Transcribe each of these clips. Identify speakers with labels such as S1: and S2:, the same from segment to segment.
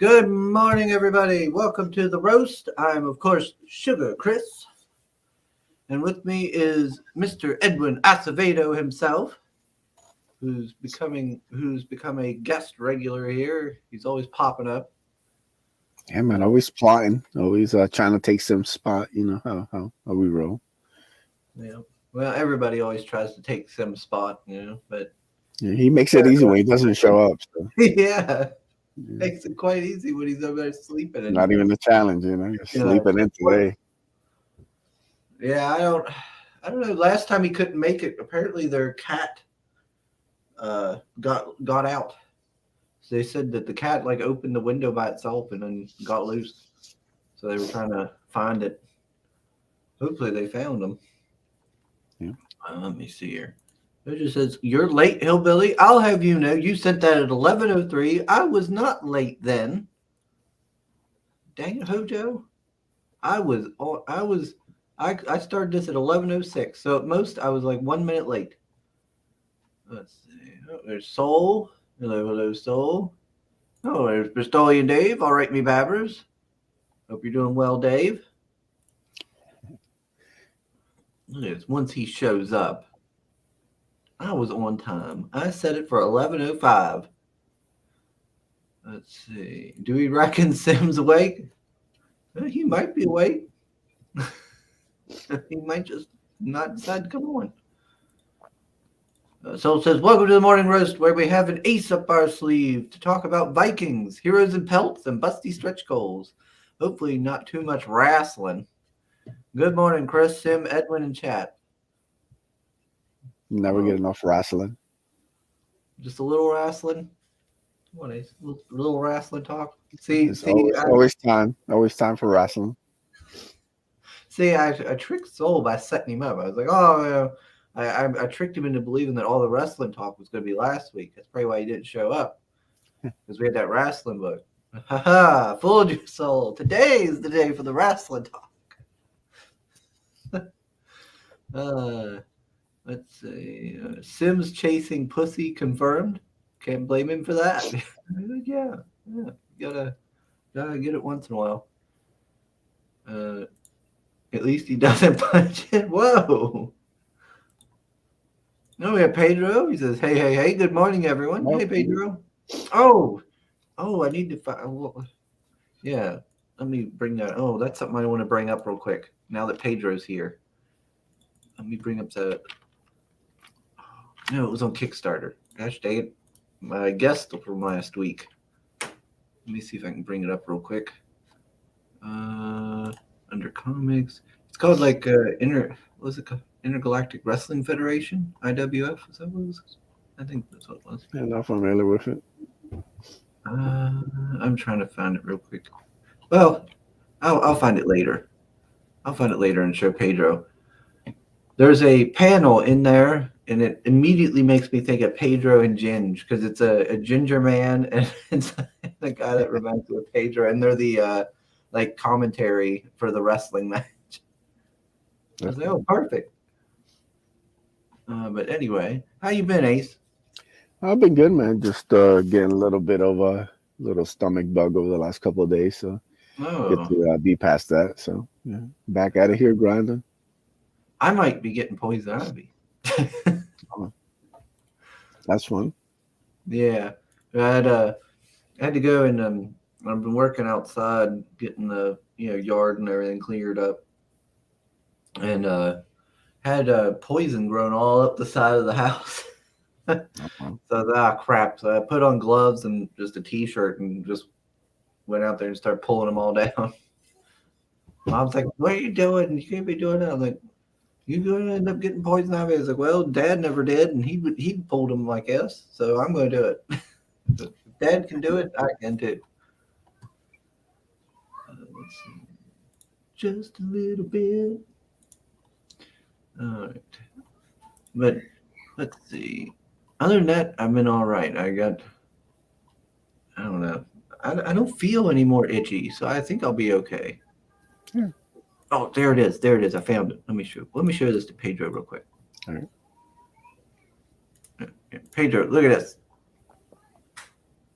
S1: Good morning, everybody. Welcome to the roast. I'm, of course, Sugar Chris, and with me is Mr. Edwin Acevedo himself, who's become a guest regular here. He's always popping up.
S2: Yeah, man,
S1: Uh,
S2: always plotting, always trying to take some spot. You know how we roll.
S1: yeah. Well, everybody always tries to take some spot, but
S2: Yeah, he makes it easy when he doesn't show up. So
S1: yeah,
S2: yeah,
S1: makes it quite easy when he's over there sleeping.
S2: it's not even a challenge. You're sleeping in today.
S1: Yeah, I don't know. Last time he couldn't make it. Apparently, their cat got out. So they said that the cat like opened the window by itself and then got loose. So they were trying to find it. Hopefully they found him.
S2: Yeah.
S1: Let me see here. It just says you're late, hillbilly. I'll have you know you sent that at 11:03. I was not late then. Dang it, Hojo. I was. I was. I started this at 11:06. So at most I was like 1 minute late. Let's see. Oh, there's Soul. Hello, Soul. Oh, there's Bristolian Dave. All right, me babbers. Hope you're doing well, Dave. Look at this. Once he shows up, I was on time. I set it for 11:05. Let's see. Do we reckon Sim's awake? He might be awake. He might just not decide to come on. Soul says, "Welcome to the morning roast, where we have an ace up our sleeve to talk about Vikings, heroes in pelts, and busty stretch goals. Hopefully, not too much wrestling." Good morning, Chris, Sim, Edwin, and chat.
S2: Never get enough wrestling.
S1: Just a little wrestling. What a little wrestling talk. See,
S2: Always time for wrestling.
S1: I tricked Soul by setting him up. I was like, oh, I tricked him into believing that all the wrestling talk was going to be last week. That's probably why he didn't show up, because we had that wrestling book. Ha ha! Fooled you, Soul. Today is the day for the wrestling talk. Let's see. Sims chasing pussy confirmed. Can't blame him for that. yeah. Gotta get it once in a while. At least he doesn't punch it. Whoa. No, we have Pedro. He says, hey, good morning, everyone. Hey, Pedro. Oh, I need to find. Yeah, let me bring that. Oh, that's something I want to bring up real quick now that Pedro's here. Let me bring up the. No, it was on Kickstarter. Gosh dang it. My guest from last week. Let me see if I can bring it up real quick. Under comics. It's called like what was it called? Intergalactic Wrestling Federation, IWF. Is that what it was? I think that's what it was.
S2: Yeah, not familiar with it.
S1: I'm trying to find it real quick. Well, I'll find it later. I'll find it later and show Pedro. There's a panel in there, and it immediately makes me think of Pedro and Ginge because it's a ginger man and it's the guy that reminds me of Pedro, and they're the like commentary for the wrestling match. I was like, oh, perfect. But anyway, how you been, Ace?
S2: I've been good, man. Just getting a little bit of a little stomach bug over the last couple of days, so get to be past that. So yeah, back at it here, grinding.
S1: I might be getting poison ivy.
S2: That's fun.
S1: Yeah, I had to go and I've been working outside, getting the yard and everything cleared up, and had poison growing all up the side of the house. So crap. So I put on gloves and just a t-shirt and just went out there and started pulling them all down. Mom's like, "What are you doing? You can't be doing that." I'm like, "You're going to end up getting poison ivy." I was like, "Well, Dad never did, and he pulled them like us, so I'm going to do it. If Dad can do it, I can too." Let's see. Just a little bit. All right. But let's see. Other than that, I've been all right. I don't know. I don't feel any more itchy, so I think I'll be okay.
S2: Yeah.
S1: Oh, there it is. There it is. I found it. Let me show this to Pedro real quick.
S2: All right.
S1: Yeah, Pedro, look at this.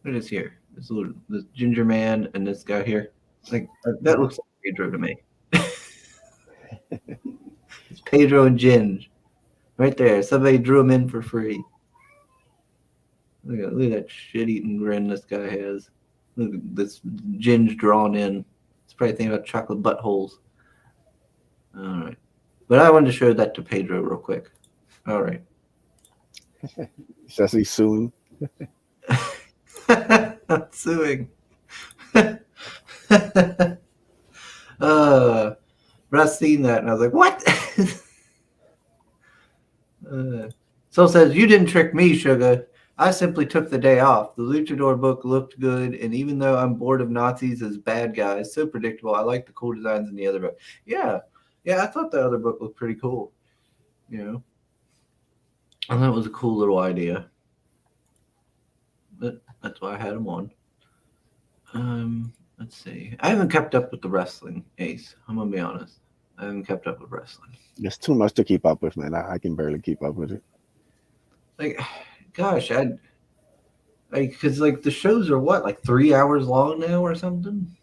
S1: Look at this here. This ginger man and this guy here. Like that looks like Pedro to me. It's Pedro and Ginge. Right there. Somebody drew him in for free. Look at that shit-eating grin this guy has. Look at this Ginge drawn in. It's probably thinking about chocolate buttholes. All right. But I wanted to show that to Pedro real quick. All right.
S2: Says he's suing.
S1: I'm suing. But I seen that and I was like, what? Soul says, you didn't trick me, Sugar. I simply took the day off. The Luchador book looked good, and even though I'm bored of Nazis as bad guys, so predictable, I like the cool designs in the other book. Yeah, I thought the other book looked pretty cool. You know, I thought it was a cool little idea. But that's why I had them on. Let's see. I haven't kept up with the wrestling, Ace. I'm gonna be honest. I haven't kept up with wrestling.
S2: It's too much to keep up with, man. I can barely keep up with it.
S1: Like, gosh, because like the shows are what, like 3 hours long now or something?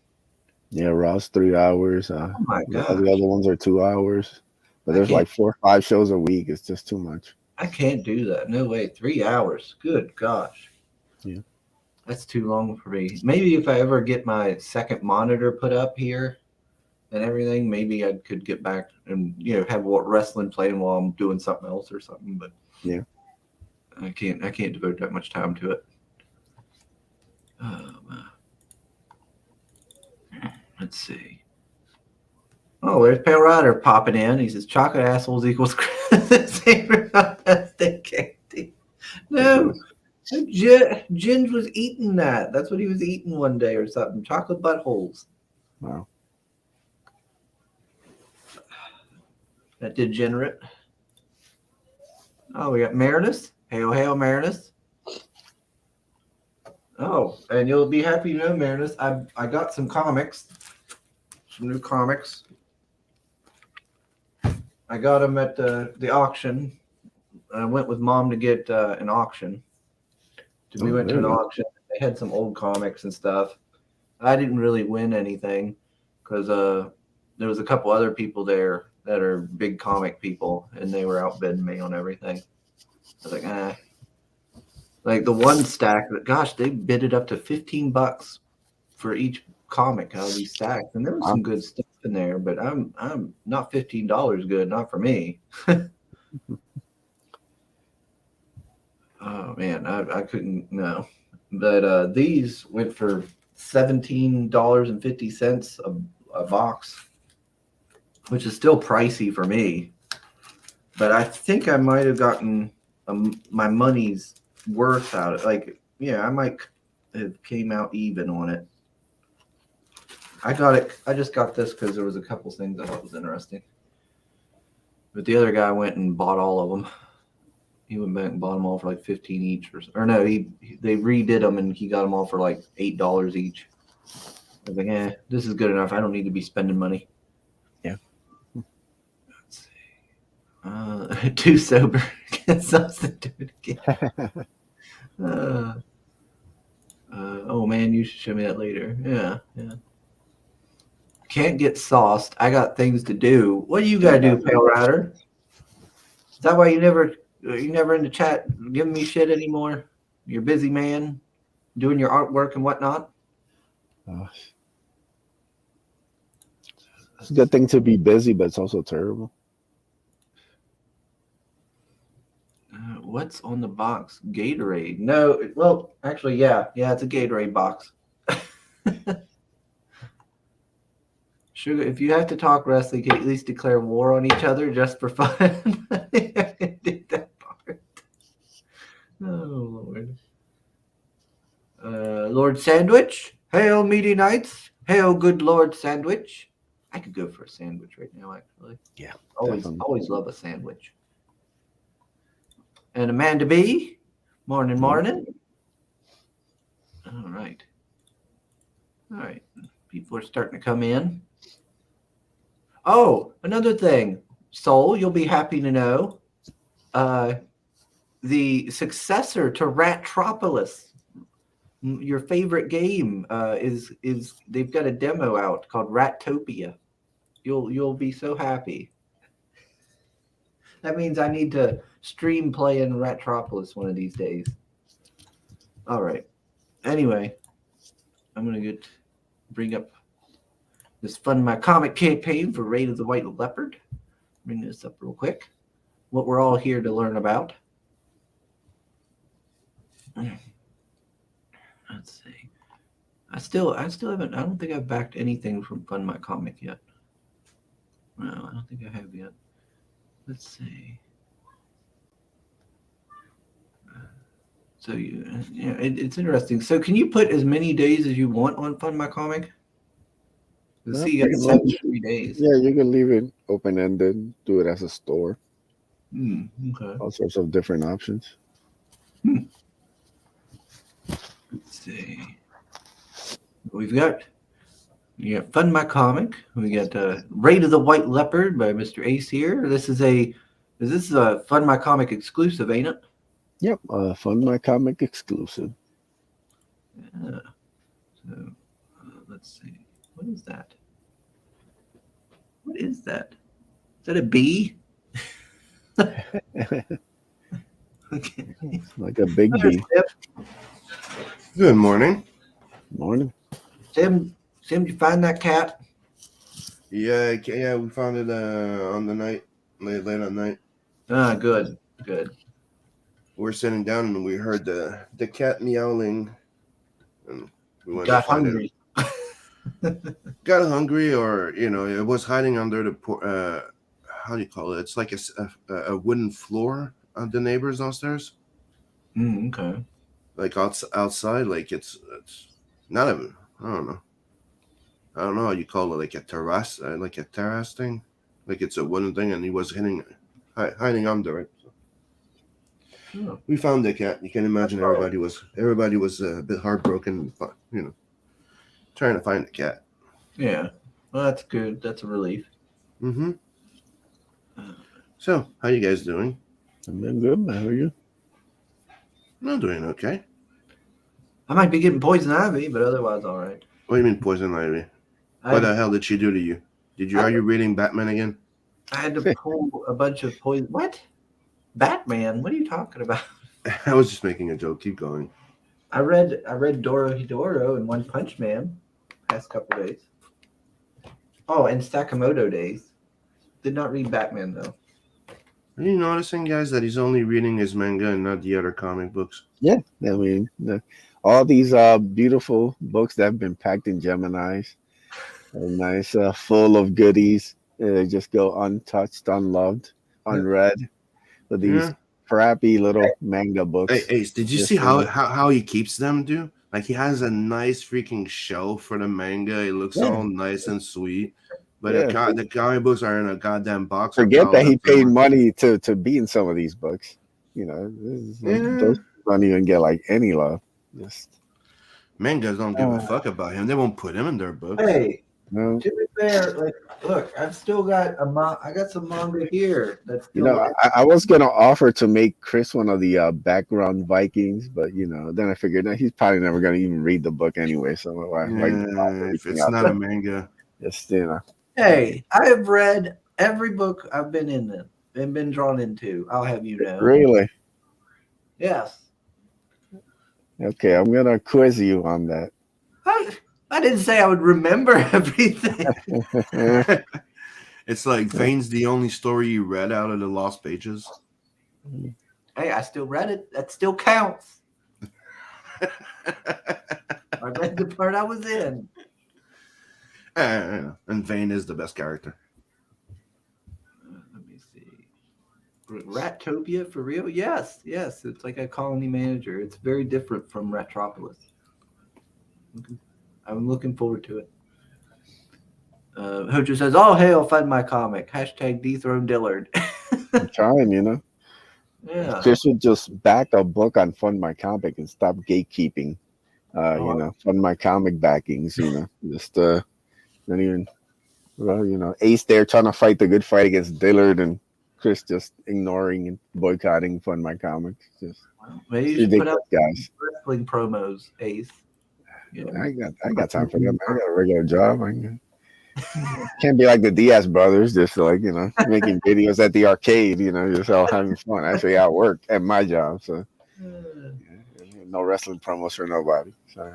S2: Yeah, Raw's 3 hours.
S1: Oh my god.
S2: The other ones are 2 hours. But there's like 4 or 5 shows a week. It's just too much.
S1: I can't do that. No way. 3 hours. Good gosh.
S2: Yeah.
S1: That's too long for me. Maybe if I ever get my second monitor put up here and everything, maybe I could get back and have wrestling playing while I'm doing something else or something. But
S2: yeah,
S1: I can't devote that much time to it. Let's see. Oh, there's Pale Rider popping in. He says chocolate assholes equals candy. No. Ginge was eating that. That's what he was eating one day or something. Chocolate buttholes.
S2: Wow.
S1: That degenerate. Oh, we got Marinus. Hail, Marinus. Oh, and you'll be happy to know, Marinus, I got some comics. Some new comics. I got them at the auction. I went with Mom to get an auction. We went to an auction. They had some old comics and stuff. I didn't really win anything because there was a couple other people there that are big comic people, and they were outbidding me on everything. I was like, Like the one stack, gosh, they bid it up to $15 for each comic out of these stacks, and there was some good stuff in there. But I'm not $15 good, not for me. Oh man, I couldn't no. But these went for $17.50 a box, which is still pricey for me. But I think I might have gotten my money's worth out of it. Like, I might have came out even on it. I just got this because there was a couple things I thought was interesting. But the other guy went and bought all of them. He went back and bought them all for like 15 each, or no, they redid them and he got them all for like $8 each. I was like, this is good enough. I don't need to be spending money.
S2: Yeah.
S1: Let's see. Too sober. Get something to do it again. Oh man, you should show me that later. Yeah. Can't get sauced. I got things to do. What do you gotta do, Pale Rider? Is that why you never in the chat giving me shit anymore? You're a busy man doing your artwork and whatnot.
S2: It's a good thing to be busy, but it's also terrible.
S1: What's on the box? Gatorade. No, well, actually, yeah, it's a Gatorade box. Sugar, if you have to talk wrestling, can you at least declare war on each other just for fun? I did that part. Oh, Lord. Lord Sandwich. Hail, meaty knights. Hail, good Lord Sandwich. I could go for a sandwich right now, actually.
S2: Yeah.
S1: Always love a sandwich. And Amanda B. Morning. All right. People are starting to come in. Oh, another thing. Soul, you'll be happy to know. The successor to Ratropolis your favorite game is they've got a demo out called Rattopia. You'll be so happy. That means I need to stream playing Rattropolis one of these days. All right. Anyway, I'm gonna bring up this Fund My Comic campaign for Raid of the White Leopard. Bring this up real quick. What we're all here to learn about. Let's see. I still haven't. I don't think I've backed anything from Fund My Comic yet. No, I don't think I have yet. Let's see. So it's interesting. So can you put as many days as you want on Fund My Comic? Let's see, you got 73 days.
S2: Yeah, you can leave it open ended. Do it as a store.
S1: Okay.
S2: All sorts of different options.
S1: Let's see. We've got Fund My Comic. We got Raid of the White Leopard by Mr. Ace here. This is a Fund My Comic exclusive, ain't it?
S2: Yep, Fund My Comic exclusive.
S1: Yeah. So let's see. What is that? What is that? Is that a bee? Okay.
S2: Like a big bee.
S3: Good morning.
S2: Morning.
S1: Tim, did you find that cat?
S3: Yeah, we found it on the night, late at night.
S1: Ah, good.
S3: We're sitting down and we heard the cat meowing, and we went
S1: Got
S3: to find
S1: hungry.
S3: it. Got hungry, or it was hiding under the how do you call it? It's like a wooden floor on the neighbors downstairs.
S1: Okay.
S3: Like outside, like it's not even. I don't know how you call it, like a terrace thing, like it's a wooden thing, and he was hiding under it.
S1: Oh.
S3: We found the cat. You can imagine everybody was a bit heartbroken, trying to find the cat.
S1: Yeah, well, that's good. That's a relief.
S3: Mm-hmm. So, how you guys doing?
S2: I'm doing good, man. How are you?
S3: I'm doing okay.
S1: I might be getting poison ivy, but otherwise, all right.
S3: What do you mean poison ivy? What the hell did she do to you? Are you reading Batman again?
S1: I had to pull a bunch of poison. What? Batman? What are you talking about?
S3: I was just making a joke. Keep going.
S1: I read Dorohedoro and One Punch Man past couple days. Oh, and Sakamoto days. Did not read Batman though.
S3: Are you noticing, guys, that he's only reading his manga and not the other comic books?
S2: Yeah, I mean, all these beautiful books that have been packed in Geminis, nice, full of goodies. They just go untouched, unloved, unread. With these crappy little manga books.
S3: Hey, Ace, did you see how he keeps them, dude? Like, he has a nice freaking shelf for the manga. It looks all nice and sweet. But the comic books are in a goddamn box.
S2: Forget that he paid money to be in some of these books. Those don't even get like any love. Just
S3: mangas don't give a fuck about him. They won't put him in their books.
S1: Hey,
S2: no.
S1: To be fair, like, look, I've still got I got some manga here. That's
S2: I was gonna offer to make Chris one of the background Vikings, but then I figured he's probably never gonna even read the book anyway. So why
S3: if it's not a manga,
S2: just
S1: Hey, I have read every book I've been in and been drawn into. I'll have you know.
S2: Really?
S1: Yes.
S2: Okay, I'm gonna quiz you on that.
S1: I didn't say I would remember everything.
S3: It's like Vane's the only story you read out of the lost pages.
S1: Hey, I still read it. That still counts. I read the part I was in.
S3: And Vane is the best character.
S1: Let me see. Rattopia for real? Yes. It's like a colony manager. It's very different from Rattropolis. I'm looking forward to it. Hojo says, "All hail, Fund My Comic." # dethrone Dillard.
S2: I'm trying,
S1: Yeah.
S2: Chris would just back a book on Fund My Comic and stop gatekeeping. Fund My Comic backings. Just not even. Well, Ace there trying to fight the good fight against Dillard, and Chris just ignoring and boycotting Fund My Comics. Just
S1: Well, maybe
S2: It's
S1: you should put
S2: ridiculous,
S1: out
S2: guys.
S1: wrestling promos, Ace. You know,
S2: I got time for that. Man. I got a regular job. Can't be like the Diaz brothers, just like making videos at the arcade. Just all having fun. Actually, at work at my job, so no wrestling promos for nobody. So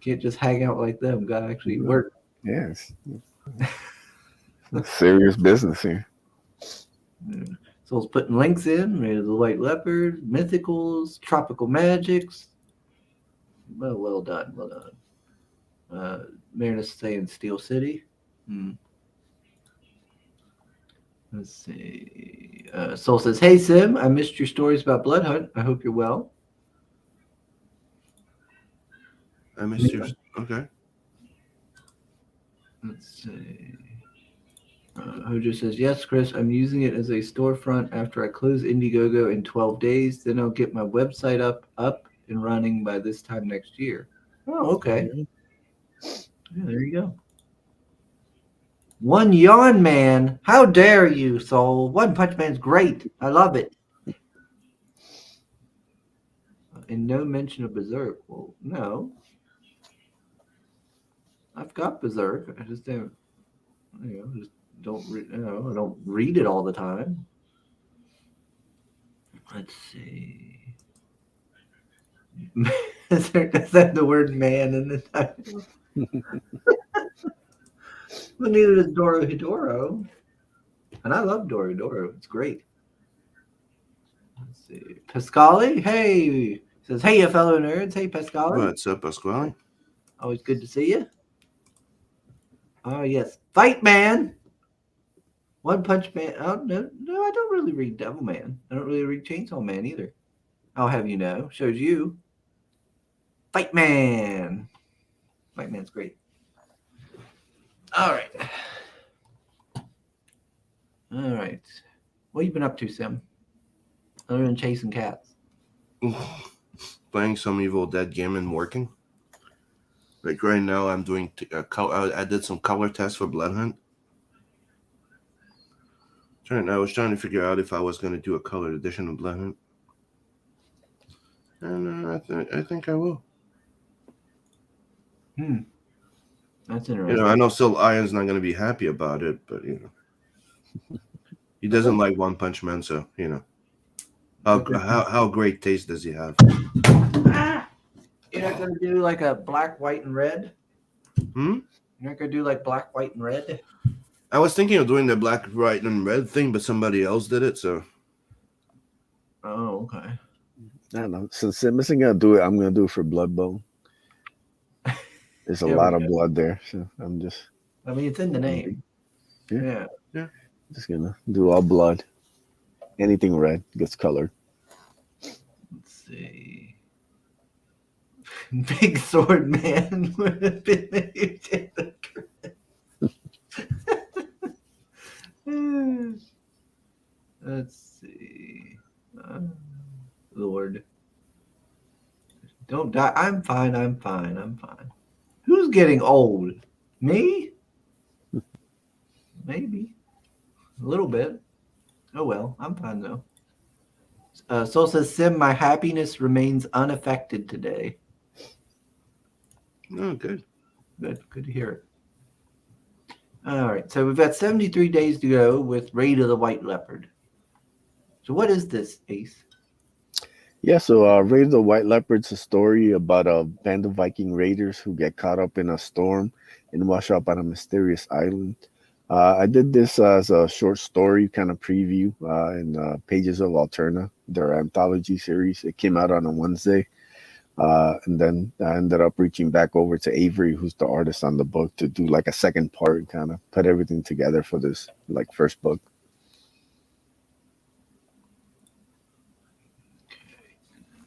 S1: can't just hang out like them. Gotta actually work.
S2: yes, serious business here.
S1: So it's putting links in. Raid of the White Leopard, Mythicals, Tropical Magics. Well done. Marinus saying Steel City. Let's see. Soul says, "Hey Sim, I missed your stories about Blood Hunt. I hope you're well."
S3: I missed yours. Okay.
S1: Let's see. Hojo says, "Yes, Chris, I'm using it as a storefront after I close Indiegogo in 12 days. Then I'll get my website up and running by this time next year." Oh, okay. Yeah, there you go. One Yawn Man. How dare you, Soul? One Punch Man's great. I love it. And no mention of Berserk. Well, no. I've got Berserk. I just don't, I don't read it all the time. Let's see. Does that the word man in the title? Well, neither does Dorohedoro. And I love Dorohedoro. It's great. Let's see. Pasquale, hey. Says, "Hey, you fellow nerds." Hey, Pasquale.
S3: What's up, Pasquale?
S1: Always good to see you. Oh, yes. Fight Man. One Punch Man. Oh, no, I don't really read Devil Man. I don't really read Chainsaw Man either. I'll have you know. Shows you. Fight Man. Fight Man's great. All right. What have you been up to, Sim? Other than chasing cats?
S3: Playing some Evil Dead game and working. Like right now, I'm doing I did some color tests for Blood Hunt. I was trying to figure out if I was going to do a colored edition of Blood Hunt. And I think I will.
S1: That's interesting.
S3: I know Sil Iron's not going to be happy about it, but he doesn't like One Punch Man, so how great taste does he have?
S1: You're not gonna do like a black, white, and red?
S3: You're
S1: not gonna do like black, white, and red?
S3: I was thinking of doing the black, white, and red thing, but somebody else did it, so.
S1: Oh, okay.
S2: I don't know. Since Sim isn't gonna do it, I'm gonna do it for Bloodbone. There's a lot of blood there, so I'm just.
S1: I mean, it's in the name. Yeah.
S2: Just gonna do all blood. Anything red gets colored.
S1: Let's see. Big Sword Man would have been a huge Let's see. Lord. Don't die. I'm fine. Who's getting old? Me? Maybe. A little bit. Oh well, I'm fine though. Soul says, "Sim, my happiness remains unaffected today."
S3: Oh, good.
S1: Good to hear it. All right, so we've got 73 days to go with Raid of the White Leopard. So what is this, Ace?
S2: Yeah, so Raid of the White Leopard's a story about a band of Viking raiders who get caught up in a storm and wash up on a mysterious island. I did this as a short story kind of preview in Pages of Alterna, their anthology series. It came out on a Wednesday. And then I ended up reaching back over to Avery, who's the artist on the book, to do like a second part and kind of put everything together for this like first book.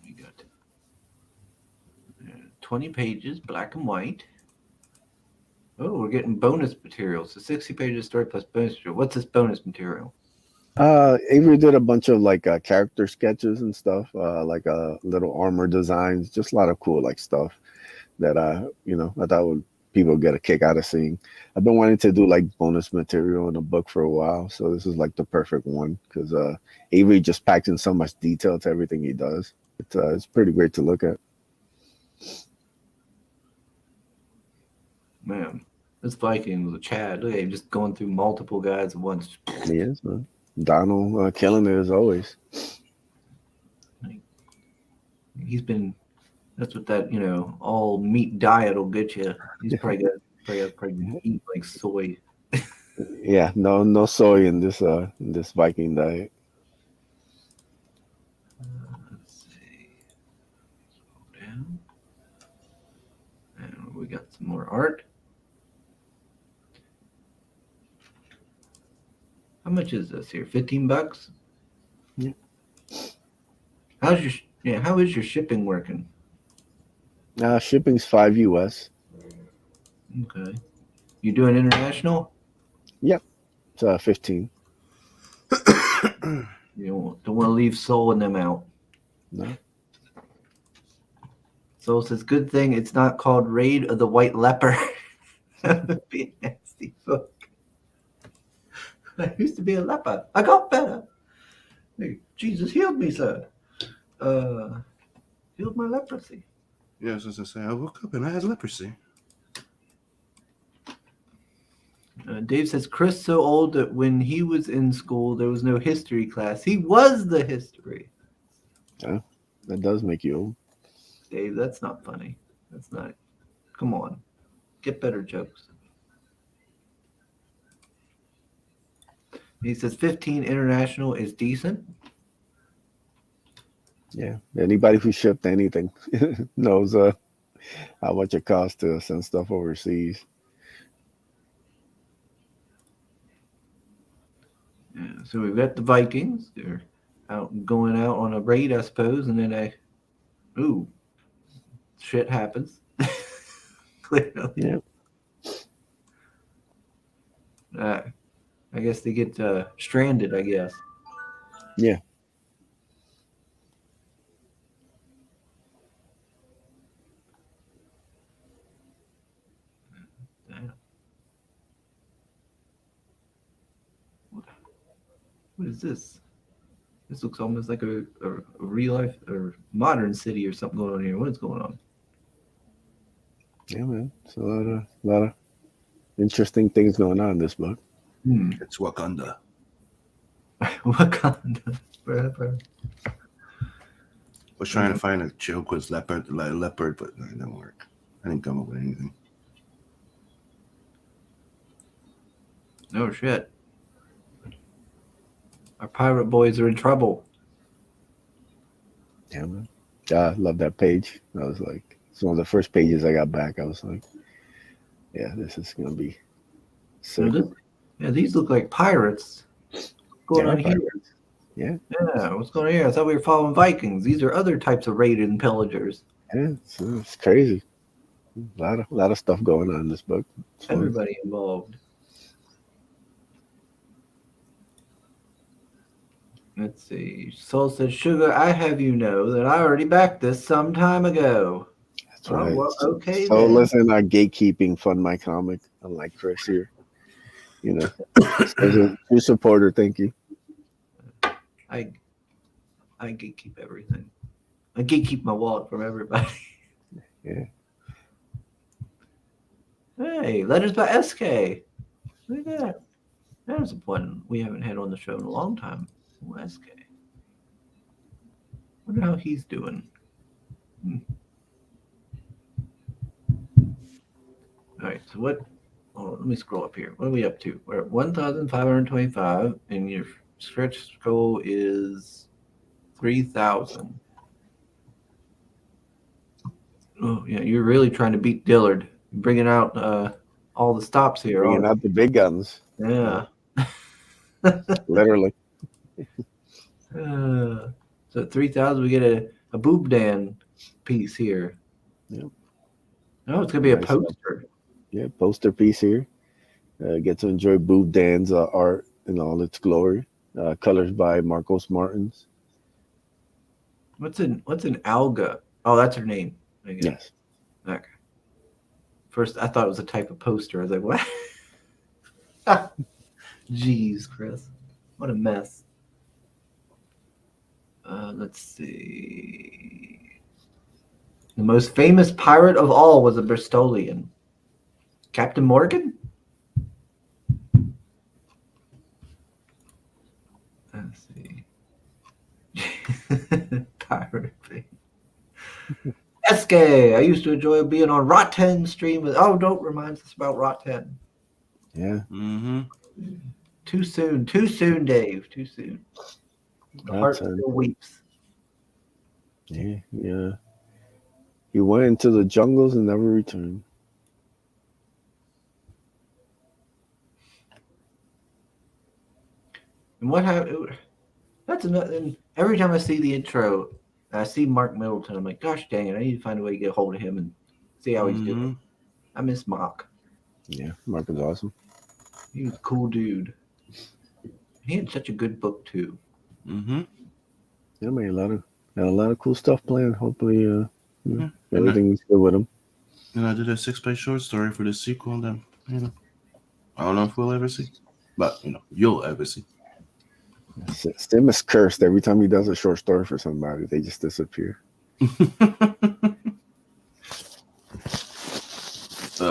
S1: We got 20 pages, black and white. Oh, we're getting bonus material. So 60 pages story plus bonus material. What's this bonus material?
S2: Avery did a bunch of like character sketches and stuff, like little armor designs, just a lot of cool like stuff that I thought would people get a kick out of seeing. I've been wanting to do like bonus material in a book for a while, so this is like the perfect one because Avery just packed in so much detail to everything he does. It's pretty great to look at.
S1: Man, this Viking was a Chad. Look at him just going through multiple guys at once.
S2: He is, man. Donald killing it as always.
S1: He's been. That's what that all meat diet will get you. He's probably got eat like soy.
S2: Yeah, no soy in this Viking diet.
S1: Let's see. Scroll down, and we got some more art. How much is this here? $15?
S2: Yeah.
S1: How is your shipping working?
S2: Shipping's $5 US.
S1: Okay. You doing international?
S2: Yep, it's 15.
S1: You don't want to leave Soul and them out.
S2: No.
S1: Soul says, good thing it's not called Raid of the White Leper. That would be a nasty book. I used to be a leper. I got better. Hey, Jesus healed me, sir. Healed my leprosy.
S3: Yes, as I say, I woke up and I had leprosy.
S1: Dave says, Chris so old that when he was in school, there was no history class. He was the history.
S2: Yeah, that does make you old.
S1: Dave, that's not funny. That's not. Come on. Get better jokes. He says 15 international is decent.
S2: Yeah, anybody who shipped anything knows how much it costs to send stuff overseas.
S1: Yeah, so we've got the Vikings. They're going out on a raid, I suppose, and then shit happens. Clearly.
S2: Yeah.
S1: I guess they get stranded, I guess.
S2: Yeah.
S1: Damn. What is this? This looks almost like a real life or modern city or something going on here. What is going on?
S2: Yeah, man. It's a lot of interesting things going on in this book.
S3: It's Wakanda.
S1: Wakanda forever.
S3: I was trying to find a joke with leopard, but it didn't work. I didn't come up with anything.
S1: No shit. Our pirate boys are in trouble.
S2: Yeah, man. I love that page. I was like, it's one of the first pages I got back. I was like, yeah, this is gonna be sick.
S1: Yeah, these look like pirates. What's going on here?
S2: Yeah.
S1: Yeah, what's going on here? I thought we were following Vikings. These are other types of raided and pillagers.
S2: Yeah, it's crazy. A lot of stuff going on in this book.
S1: Everybody involved. Let's see. Soul says, Sugar, I have you know that I already backed this some time ago.
S2: That's right.
S1: Oh, well, okay.
S2: So
S1: then.
S2: listen, our gatekeeping fund my comic, unlike Chris here. You know, as a true supporter, thank you.
S1: I gatekeep everything. I gatekeep my wallet from everybody.
S2: Yeah.
S1: Hey, Letters by SK. Look at that. There's one we haven't had on the show in a long time. Oh, SK. Wonder how he's doing. All right, so what? Oh, let me scroll up here. What are we up to? We're at 1,525, and your stretch goal is 3,000. Oh, yeah, you're really trying to beat Dillard. Bringing out all the stops here.
S2: Bringing out the big guns.
S1: Yeah.
S2: Literally.
S1: So at 3,000, we get a Boob Dan piece here.
S2: Yep.
S1: Oh, it's gonna be a
S2: Nice.
S1: poster.
S2: Yeah, poster piece here. Get to enjoy Boob Dan's art in all its glory. Colors by Marcos Martins.
S1: What's an Alga? Oh, that's her name. I guess.
S2: Yes.
S1: Okay. First, I thought it was a type of poster. I was like, what? Jeez, Chris. What a mess. Let's see. The most famous pirate of all was a Bristolian. Captain Morgan? Let's see. Pirate thing. Eske! I used to enjoy being on Rotten stream with. Oh, don't remind us about Rotten.
S2: Yeah.
S3: Mm-hmm.
S1: Too soon, Dave. Too soon. The heart
S2: Rotten.
S1: still weeps.
S2: Yeah. Yeah. He went into the jungles and never returned.
S1: And what happened? That's another. And every time I see the intro, and I see Mark Middleton. I'm like, gosh dang it! I need to find a way to get a hold of him and see how he's doing. I miss Mark.
S2: Yeah, Mark is awesome.
S1: He was a cool dude. He had such a good book too.
S3: Mm-hmm.
S2: Yeah, man, had a lot of cool stuff planned. Hopefully,
S3: Yeah.
S2: everything's good with him.
S3: And I did a 6-page short story for the sequel. Then I don't know if we'll ever see, but you'll ever see.
S2: Sim is cursed. Every time he does a short story for somebody, they just disappear.
S3: I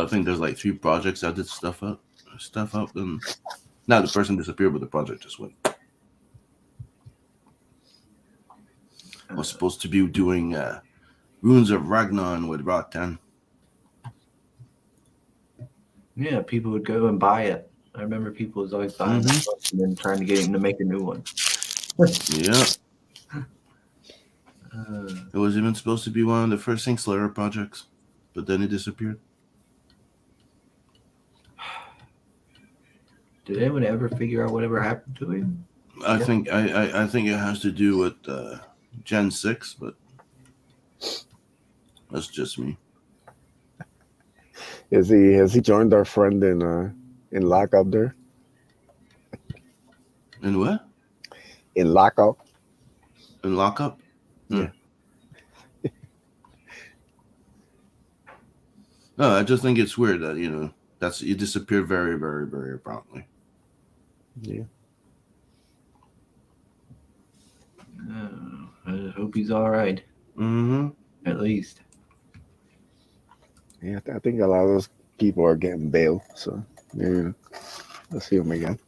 S3: think there's like 3 projects I did stuff up, and now the person disappeared, but the project just went. I was supposed to be doing Runes of Ragnar with Rotten.
S1: Yeah, people would go and buy it. I remember people was always buying that book and then trying to get him to make a new one.
S3: Yeah. It was even supposed to be one of the first Slayer projects, but then it disappeared.
S1: Did anyone ever figure out whatever happened to him?
S3: I think it has to do with Gen 6, but that's just me.
S2: Has he joined our friend in lockup there?
S3: In what?
S2: In lockup?
S3: In lockup?
S2: Yeah.
S3: No, I just think it's weird that it disappeared very, very, very abruptly.
S2: Yeah.
S1: I hope he's all right.
S3: Mm-hmm.
S1: At least.
S2: Yeah, I think a lot of those people are getting bail. So, yeah, let's see him again.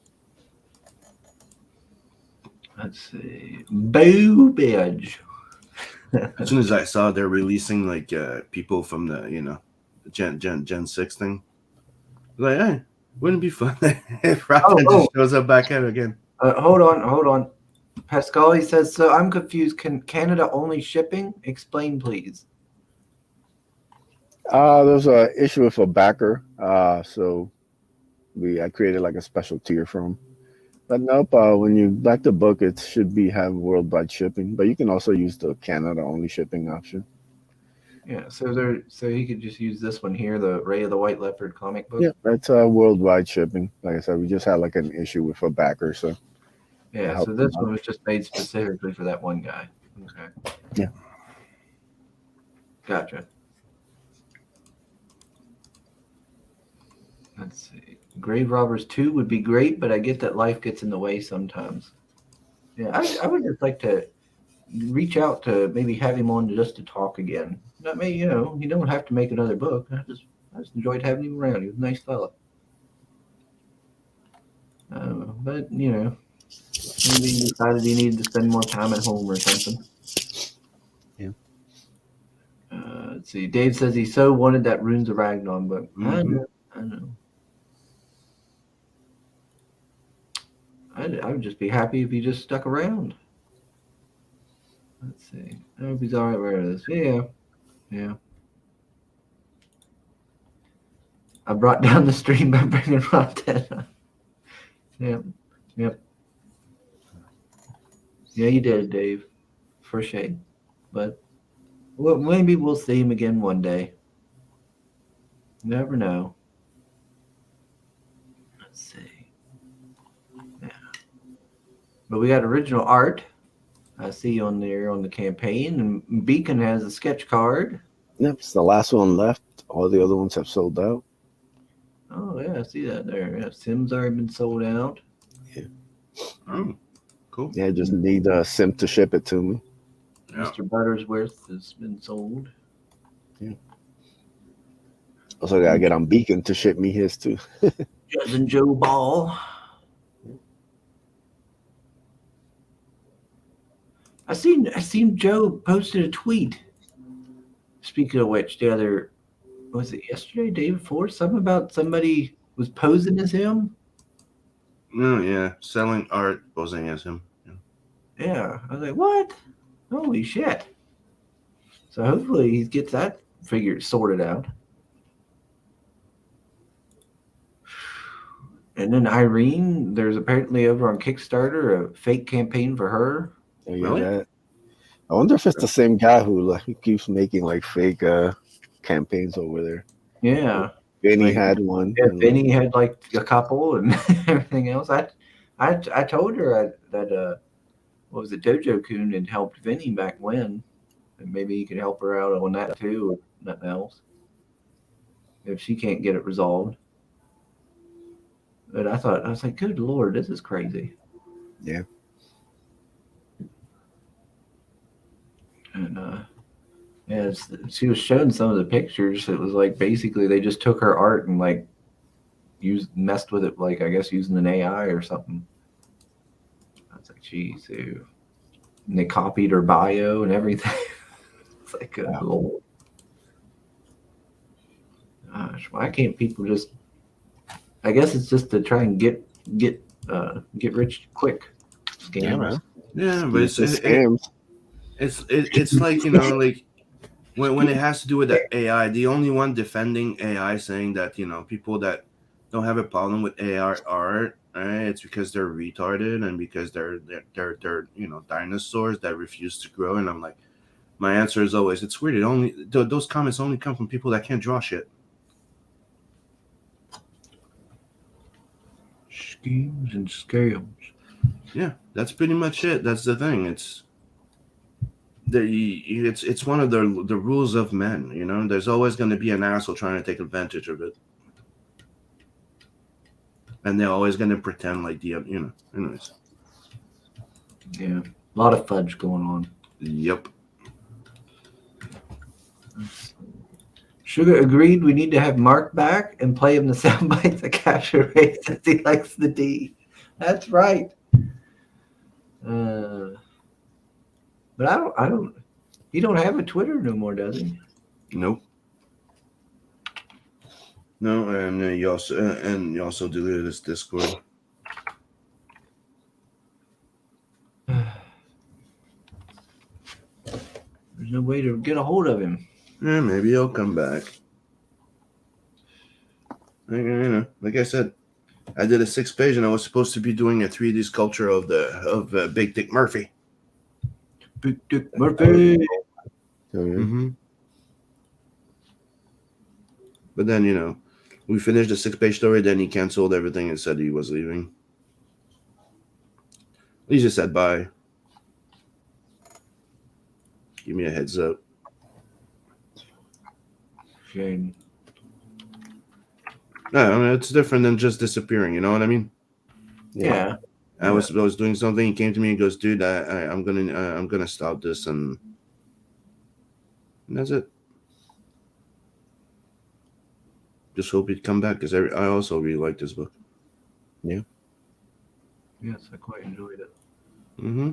S1: Let's see. Boo Badge.
S3: As soon as I saw they're releasing like people from the Gen 6 thing, I was like, hey, wouldn't it be fun if Rotten just shows up back out again?
S1: Hold on. Pascali says, so I'm confused. Can Canada only shipping? Explain, please.
S2: There's an issue with a backer. So I created like a special tier for him. But nope, when you back the book, it should have worldwide shipping. But you can also use the Canada only shipping option.
S1: Yeah, so he could just use this one here, the Ray of the White Leopard comic book.
S2: Yeah, that's worldwide shipping. Like I said, we just had like an issue with a backer, so.
S1: Yeah, so this one was just made specifically for that one guy. Okay.
S2: Yeah.
S1: Gotcha. Let's see. Grave Robbers 2 would be great, but I get that life gets in the way sometimes. Yeah, I would just like to reach out to maybe have him on just to talk again. Not me, you don't have to make another book. I just enjoyed having him around. He was a nice fella. But maybe he decided he needed to spend more time at home or something.
S2: Yeah.
S1: Let's see. Dave says he so wanted that Runes of Ragnar book.
S3: Mm-hmm.
S1: I know. I would just be happy if he just stuck around. Let's see. I hope he's all right where it is. Yeah. I brought down the stream by bringing Rotten up. Yep. Yeah, you did, Dave. For shame. But maybe we'll see him again one day. Never know. Let's see. Yeah. But we got original art. I see on there on the campaign, and Beacon has a sketch card.
S2: Yep, it's the last one left. All the other ones have sold out.
S1: Oh yeah, I see that there. Yeah, Sim's already been sold out.
S3: Oh, cool.
S2: Yeah, just need a sim to ship it to me.
S3: Yeah.
S1: Mr. Buttersworth has been sold.
S2: Also, gotta get on Beacon to ship me his too.
S1: Cousin Joe Ball. I seen Joe posted a tweet. Speaking of which, the other was it yesterday, day before? Something about somebody was posing as him.
S3: Oh, yeah. Selling art, posing as him. Yeah.
S1: Yeah, I was like, what? Holy shit! So hopefully he gets that figure sorted out. And then Irene, there's apparently over on Kickstarter a fake campaign for her.
S2: Oh, yeah,
S3: Really?
S2: that. I wonder if it's the same guy who like keeps making like fake campaigns over there.
S1: Yeah,
S2: Vinny
S1: Like,
S2: had one.
S1: yeah.
S2: and-
S1: Vinny had like a couple and everything else. I told her that what was it, Dojo Kun had helped Vinny back when, and maybe he could help her out on that too, if nothing else, if she can't get it resolved. But I was like, good lord, this is crazy.
S2: Yeah.
S1: And yeah, she was showing some of the pictures. It was like basically they just took her art and like messed with it, like I guess using an AI or something. I was like, geez, ew. And they copied her bio and everything. It's like, good lord. Gosh, why can't people just? I guess it's just to try and get rich quick. Scammers.
S2: Yeah, man.
S3: Yeah, but it's
S2: scams.
S3: it's like, you know, like when it has to do with the AI, the only one defending AI saying that, you know, people that don't have a problem with AI art, right, it's because they're retarded and because they're you know, dinosaurs that refuse to grow. And I'm like, my answer is always, it's weird. It only those comments only come from people that can't draw shit.
S1: Schemes and scams.
S3: Yeah, that's pretty much it. That's the thing. It's one of the rules of men. You know, there's always going to be an asshole trying to take advantage of it, and they're always going to pretend like the, you know. Anyways.
S1: Yeah, a lot of fudge going on.
S3: Yep.
S1: Sugar agreed we need to have Mark back and play him the sound bites of Capture Race since he likes the D. That's right. But I don't. He don't have a Twitter no more, does he?
S3: Nope. No, and you also deleted his Discord.
S1: There's no way to get a hold of him.
S3: Yeah, maybe he'll come back. You know, like I said, I did a 6-page, and I was supposed to be doing a 3D sculpture of Big Dick Murphy.
S1: Big Dick Murphy.
S3: Mm-hmm. But then, you know, we finished the 6-page story. Then he canceled everything and said he was leaving. He just said bye. Give me a heads up.
S1: Shame.
S3: No, I mean, it's different than just disappearing. You know what I mean?
S1: Yeah.
S3: I was doing something. He came to me and goes, "Dude, I'm gonna stop this," and that's it. Just hope he'd come back because I also really liked this book.
S1: Yes, I quite enjoyed it.
S3: Mm-hmm.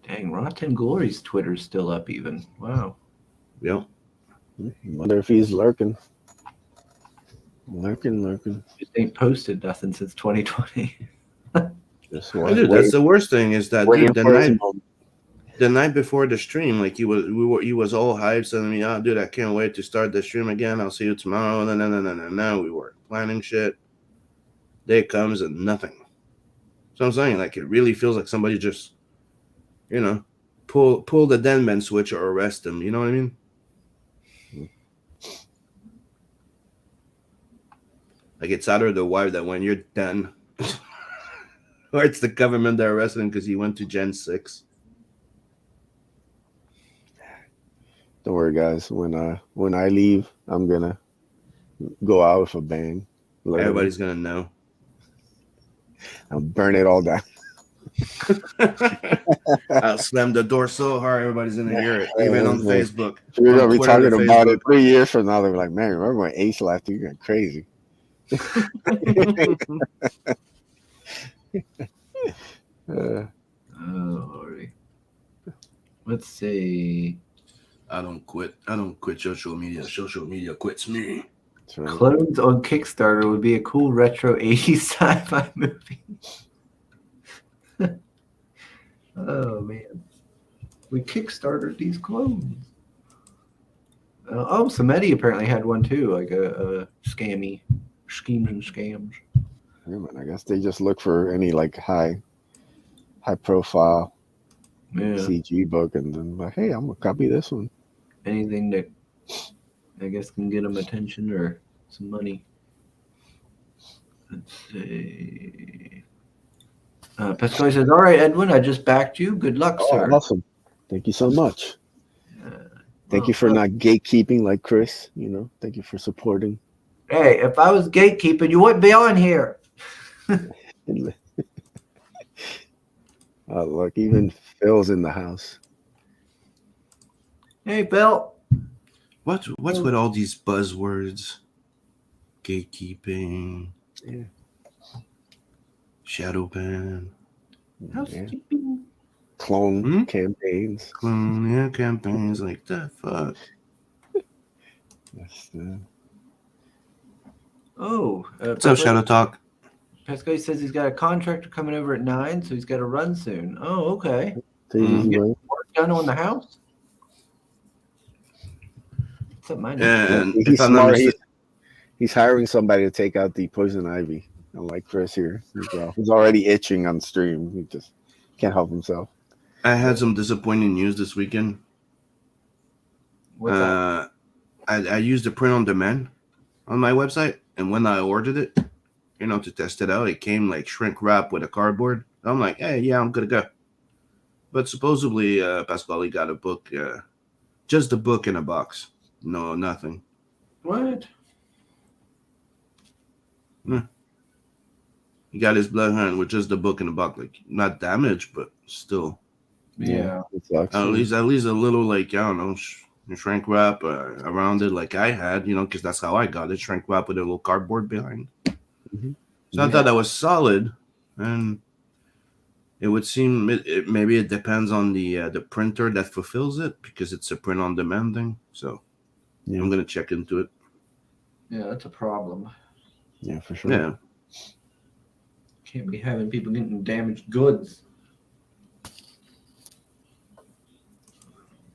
S1: Dang, Rotten Glory's Twitter's still up even. Wow.
S3: Yep.
S2: Wonder if he's lurking. Lurking.
S1: Just ain't posted nothing since 2020.
S2: Just
S3: Dude, that's the worst thing is that dude,
S2: the
S3: the night before the stream, like he was all hyped, telling me, "Oh, dude, I can't wait to start the stream again. I'll see you tomorrow." And now we were planning shit. Day comes and nothing. So I'm saying, like, it really feels like somebody just, you know, pull the Denman switch or arrest him. You know what I mean? Like it's either the wife that when you're done, or it's the government that arrested him because he went to Gen 6.
S2: Don't worry, guys. When I leave, I'm gonna go out with a bang. Literally,
S3: Everybody's gonna know.
S2: I'll burn it all down.
S3: I'll slam the door so hard everybody's gonna hear it, even on Facebook,
S2: We're
S3: on
S2: gonna be
S3: Twitter,
S2: talking
S3: to
S2: about
S3: Facebook.
S2: it 3 years from now. They're like, man, remember when Ace left? You're going crazy. Uh,
S1: Oh, Lordy. Let's see.
S3: I don't quit. I don't quit social media. Social media quits me.
S2: that's right.
S1: Clones on Kickstarter would be a cool retro 80s sci-fi movie. Oh, man. We Kickstarted these clones. Samedi apparently had one too, like a scammy schemes and scams.
S2: Yeah, man, I guess they just look for any like high profile
S1: Yeah,
S2: CG book, and then like, hey, I'm gonna copy this one.
S1: anything that I guess can get them attention or some money. Let's see. Pascal says, "All right, Edwin, I just backed you. Good luck, sir."
S2: Awesome! Thank you so much. Thank you for not gatekeeping like Chris. Thank you for supporting.
S1: Hey, if I was gatekeeping, you wouldn't be on here.
S2: Look, even Phil's in the house.
S1: Hey, Phil.
S3: What's with all these buzzwords? Gatekeeping,
S2: Yeah.
S3: shadow ban,
S1: Housekeeping.
S2: Clone campaigns.
S3: clone campaigns, like the fuck.
S2: Yes,
S3: What's up, Shadow Talk?
S1: Pascal says he's got a contractor coming over at 9, so he's got to run soon. Oh, okay.
S2: easy
S1: Work done on the house? Something I need.
S3: And
S2: he's
S3: if I'm not
S2: smart.
S3: mistaken,
S2: He's hiring somebody to take out the poison ivy. Unlike Chris here, he's already itching on stream. He just can't help himself.
S3: I had some disappointing news this weekend.
S1: What's that?
S3: I used the print on demand on my website, and when I ordered it, to test it out, it came like shrink wrap with a cardboard. I'm like, hey, yeah, I'm good to go. But supposedly, Pasquale got a book, just a book in a box. No, nothing.
S1: What?
S3: He got his bloodhound with just the book in the box, like not damaged, but still.
S1: Yeah.
S2: It sucks.
S3: At least a little, like, I don't know, shrink wrap around it, like I had, because that's how I got it, shrink wrap with a little cardboard behind. So I thought that was solid, and it would seem maybe it depends on the printer that fulfills it, because it's a print on demand thing. So I'm gonna check into it.
S1: Yeah, that's a problem.
S2: Yeah, for sure.
S3: Yeah.
S1: Can't be having people getting damaged goods.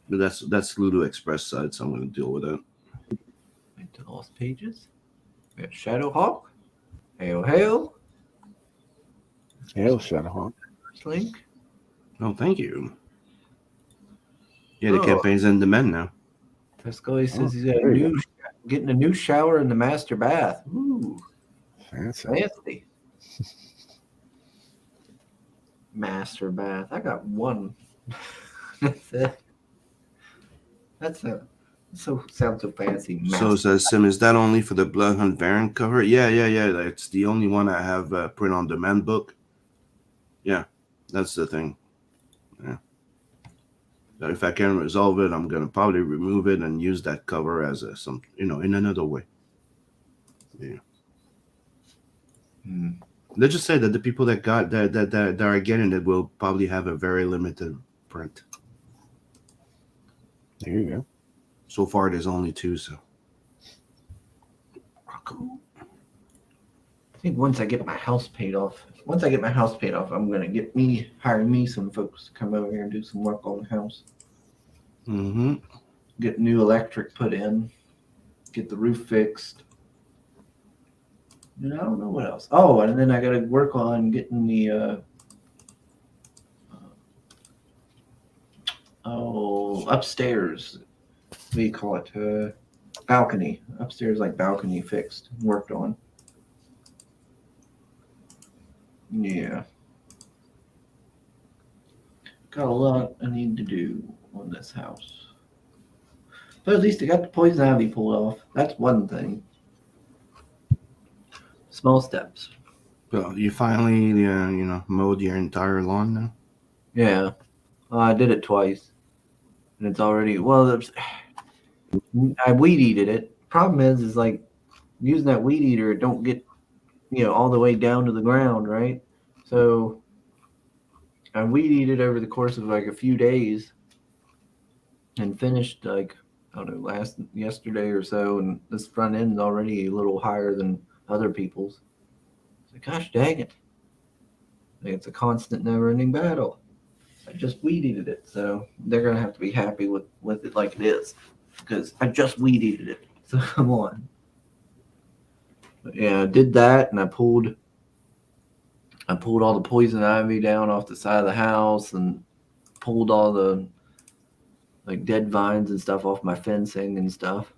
S3: But that's Ludo Express side, so I'm gonna deal with it.
S1: Went to Lost Pages. We got Shadowhawk. Hail.
S2: Hail, Shadowhawk.
S1: First link.
S3: Oh, thank you. Yeah, the campaign's in demand now.
S1: Pascal says he's got getting a new shower in the master bath. Ooh, fancy. Master bath. I got one. That's it. Sounds so fancy.
S3: So says Sim, is that only for the Bloodhunt variant cover? Yeah. It's the only one I have print on demand book. Yeah, that's the thing. Yeah. Now, if I can resolve it, I'm gonna probably remove it and use that cover as in another way. Yeah. Let's just say that the people that got that are getting it will probably have a very limited print.
S2: There you go.
S3: So far, there's only 2. So.
S1: I think once I get my house paid off, I'm gonna hire me some folks to come over here and do some work on the house.
S3: Mm-hmm.
S1: Get new electric put in, get the roof fixed. And I don't know what else. Oh, and then I got to work on getting the upstairs. What do you call it? Balcony. Upstairs, like balcony fixed, worked on. Yeah. Got a lot I need to do on this house. But at least I got the poison ivy pulled off. That's one thing. Small steps.
S3: Well, you finally, mowed your entire lawn now.
S1: Yeah. I did it twice. And it's already, I weed eated it. Problem is like using that weed eater, it don't get, all the way down to the ground, right? So I weed eated over the course of like a few days and finished like, I don't know, yesterday or so. And this front end's already a little higher than other people's. It's like, gosh dang it. Like, it's a constant, never ending battle. I just weed eated it. So they're going to have to be happy with it like it is because I just weed eated it. So come on. But yeah, I did that and I pulled all the poison ivy down off the side of the house and pulled all the like dead vines and stuff off my fencing and stuff.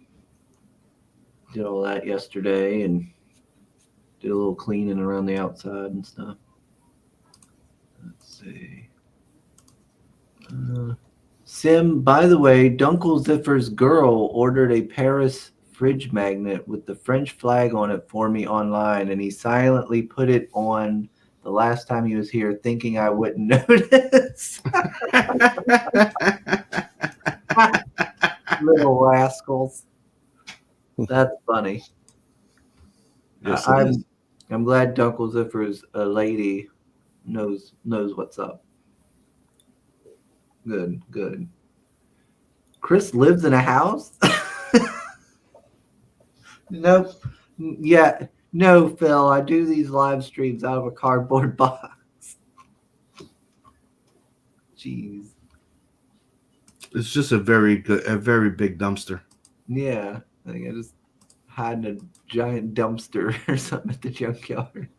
S1: Did all that yesterday and did a little cleaning around the outside and stuff. Let's see. Sim, by the way, Dunkel Ziffer's girl ordered a Paris fridge magnet with the French flag on it for me online, and he silently put it on the last time he was here, thinking I wouldn't notice. Little rascals. That's funny.
S3: Yes, it is.
S1: I'm glad Dunkel Ziffer's a lady knows what's up. Good. Chris lives in a house? Nope. Yeah. No, Phil, I do these live streams out of a cardboard box. Jeez.
S3: It's just a very big dumpster.
S1: Yeah. I think I just hide in a giant dumpster or something at the junkyard.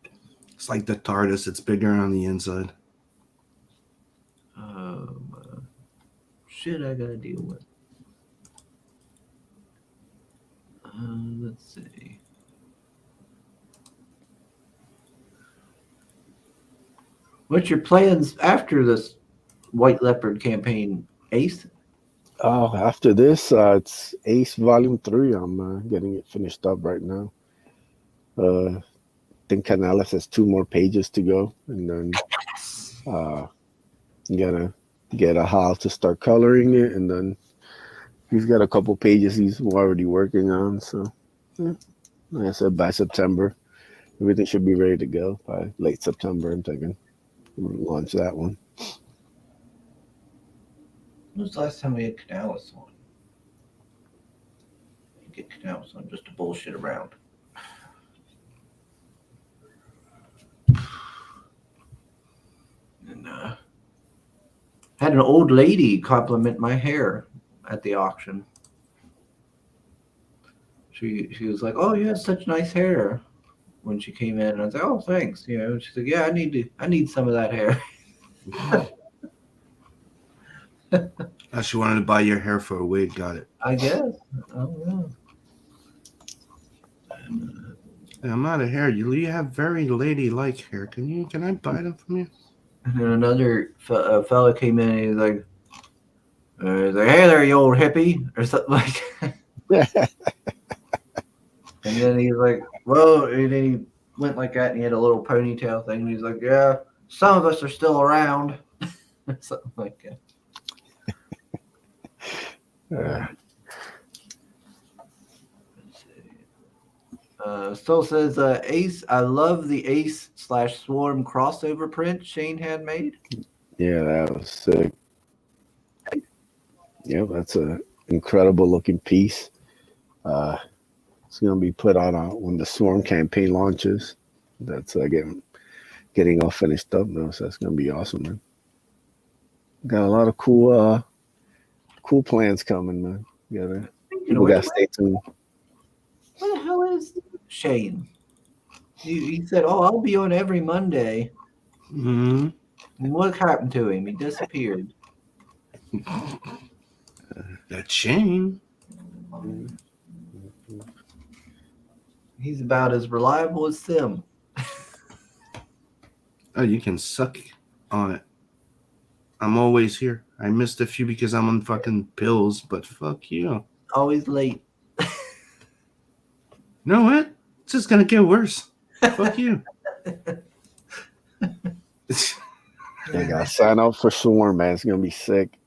S3: It's like the TARDIS. It's bigger on the inside.
S1: Shit I gotta deal with. Let's see. What's your plans after this White Leopard campaign, Ace?
S2: Oh, after this, it's Ace Volume 3. I'm getting it finished up right now. I think Canales has 2 more pages to go, and then gotta get a Hal to start coloring it, and then he's got a couple pages he's already working on. So, yeah. Like I said, by September, everything should be ready to go. By late September, I'm thinking we'll launch that one.
S1: When was the last time we had Canales on? Get Canales on just to bullshit around. And had an old lady compliment my hair at the auction. She was like, "Oh, you have such nice hair." When she came in, and I was like, "Oh, thanks." She's like, "Yeah, I need some of that hair."
S3: She wanted to buy your hair for a wig. Got it.
S1: I guess. I don't know.
S3: Hey, I'm out of hair. You have very ladylike hair. Can I buy them from you?
S1: And then another fella came in and he was like, "Hey there, you old hippie," or something like that. And then he was like, "Well," and then he went like that and he had a little ponytail thing. And he's like, "Yeah, some of us are still around." Something like that. Still says, Ace, I love the Ace/Swarm crossover print Shane had made.
S2: Yeah, that was sick. Yeah, that's an incredible looking piece. It's going to be put on when the Swarm campaign launches. That's getting all finished up now, so that's going to be awesome, man. Got a lot of cool plans coming, man. We got to stay tuned.
S1: Where the hell is Shane? He said, "Oh, I'll be on every Monday."
S3: Mm-hmm.
S1: And what happened to him? He disappeared.
S3: That Shane.
S1: He's about as reliable as Sim.
S3: Oh, you can suck on it. I'm always here. I missed a few because I'm on fucking pills, but fuck you.
S1: always late.
S3: You know what? It's just gonna get worse. Fuck you.
S2: I got to sign up for Swarm, man. It's gonna be sick.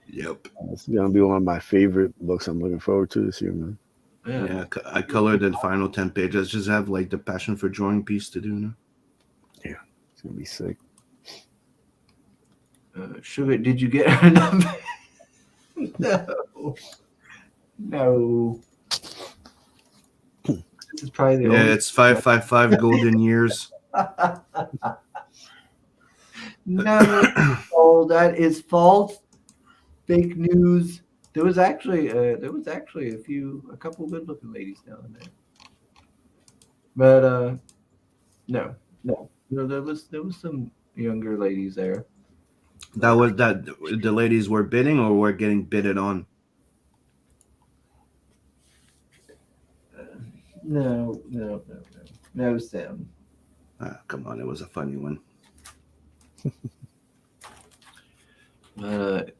S3: Yep.
S2: It's gonna be one of my favorite books. I'm looking forward to this year, man.
S3: Yeah, I colored the final 10 pages. Just have like the passion for drawing piece to do now.
S2: It's gonna be sick.
S1: Sugar, did you get her number? No. No. This is probably the
S3: Yeah,
S1: only.
S3: it's 555 golden years.
S1: No. Oh, that is false. Fake news. There was actually a couple good looking ladies down there. But no. There was some younger ladies there.
S3: That was that the ladies were bidding or were getting bidded on.
S1: No, Sam.
S3: Ah, come on, it was a funny one.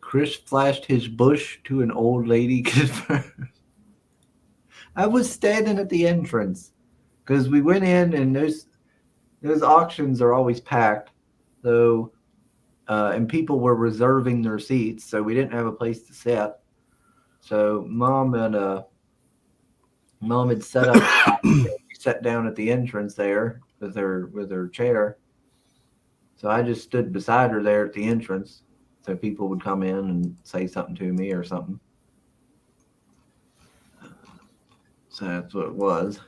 S1: Chris flashed his bush to an old lady. I was standing at the entrance because we went in and those auctions are always packed. So, and people were reserving their seats, so we didn't have a place to sit. So mom had set up, sat down at the entrance there with her chair. So I just stood beside her there at the entrance, so people would come in and say something to me or something. So that's what it was.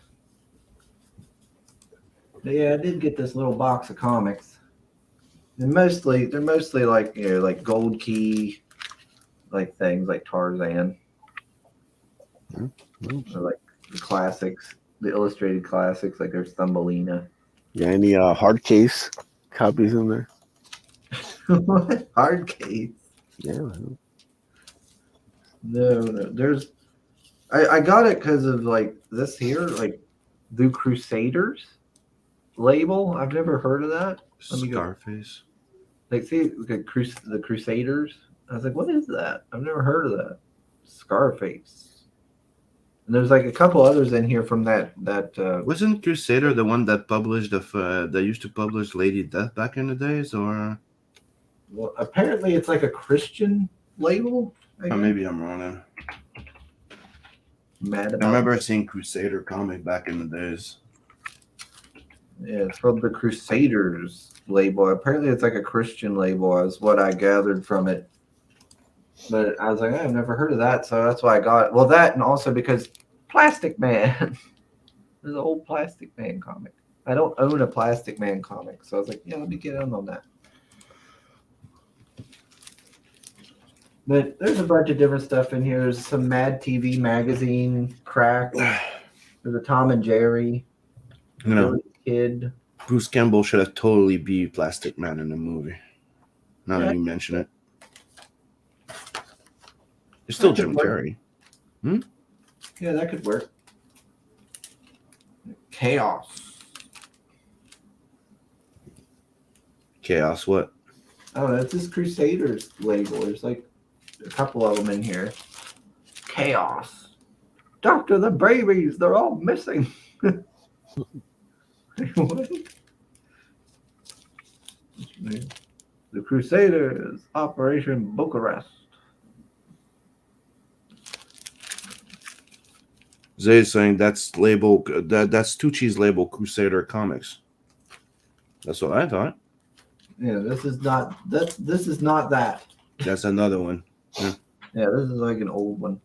S1: But yeah, I did get this little box of comics. They're mostly like like Gold Key, like things like Tarzan, or like the classics, the illustrated classics, like there's Thumbelina.
S2: Yeah, any hard case copies in there?
S1: What hard case?
S2: Yeah.
S1: No. There's, I got it because of like this here, like the Crusaders label. I've never heard of that. Let me go.
S3: Scarface.
S1: Like, see, the Crusaders. I was like, what is that? I've never heard of that. Scarface. And there's like a couple others in here from that.
S3: Wasn't Crusader the one that published that used to publish Lady Death back in the days, or?
S1: Well, apparently it's like a Christian label. I
S3: Or
S1: guess.
S3: maybe I'm wrong.
S1: Mad
S3: I
S1: about.
S3: remember seeing Crusader comic back in the days.
S1: Yeah, it's from the Crusaders label. Apparently it's like a Christian label, is what I gathered from it. But I was like, I've never heard of that, so that's why I got it. Well, that, and also because Plastic Man. There's an old Plastic Man comic. I don't own a Plastic Man comic, so I was like, yeah, let me get in on that. But there's a bunch of different stuff in here. There's some Mad TV magazine, Crack. There's a Tom and Jerry.
S3: You know,
S1: Billy Kid.
S3: Bruce Campbell should have totally be Plastic Man in the movie. Now that you mention it. It's still Jim Carrey.
S1: Yeah, that could work. Chaos.
S3: Chaos, what?
S1: Oh, that's this Crusaders label. There's like a couple of them in here. Chaos. Doctor, the babies, they're all missing. What? The Crusaders, Operation Bucharest.
S3: Zay's saying that's label that's Tucci's label Crusader Comics. That's what I thought.
S1: Yeah, this is not that.
S3: That's another one.
S1: Yeah, this is like an old one.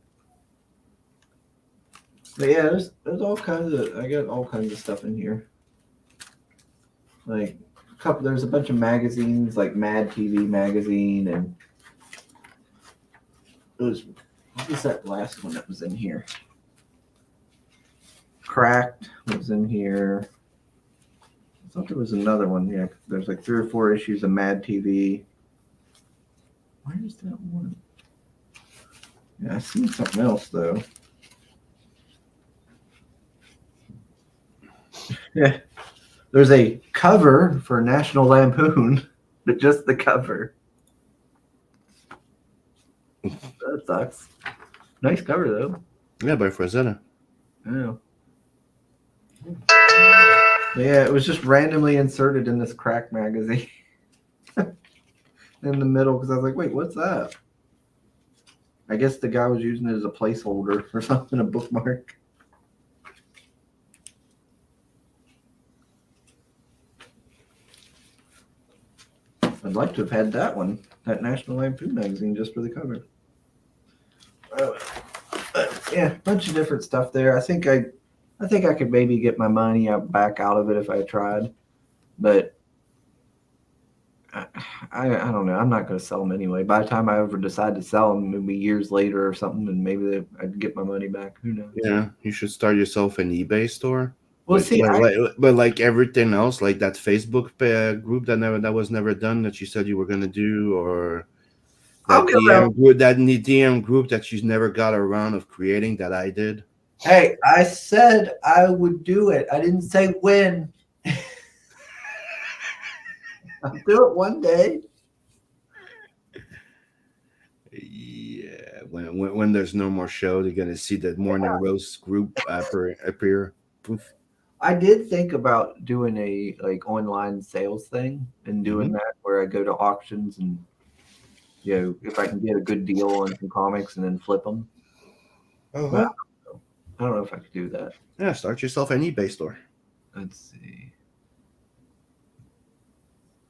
S1: But yeah, there's all kinds of, I got all kinds of stuff in here. Like there's a bunch of magazines, like Mad TV magazine, and what was that last one that was in here? Cracked was in here. I thought there was another one. Yeah, there's like 3 or 4 issues of Mad TV. Where's that one? Yeah, I seen something else though. Yeah, there's a cover for National Lampoon, but just the cover. That sucks. Nice cover though.
S3: Yeah, by Frazetta.
S1: Yeah. Yeah, it was just randomly inserted in this crack magazine in the middle because I was like, wait, what's that? I guess the guy was using it as a placeholder or something, a bookmark. I'd like to have had that one, that National Lampoon magazine, just for the cover. But yeah, a bunch of different stuff there. I think I could maybe get my money back out of it if I tried, but I don't know. I'm not going to sell them anyway. By the time I ever decide to sell them, maybe years later or something, and maybe I'd get my money back. Who knows?
S3: Yeah, you should start yourself an eBay store.
S1: Well,
S3: But,
S1: see,
S3: but like everything else, like that Facebook group that was never done that you said you were gonna do, or
S1: I'll
S3: that
S1: get around.
S3: DM group that you never got around of creating that I did.
S1: Hey, I said I would do it. I didn't say when. I'll do it one day.
S3: Yeah, when there's no more show, you're gonna see the morning roast group appear. Poof.
S1: I did think about doing a like online sales thing and doing that where I go to auctions and if I can get a good deal on some comics and then flip them. But I don't know if I could do that.
S3: Yeah, start yourself an eBay store.
S1: Let's see.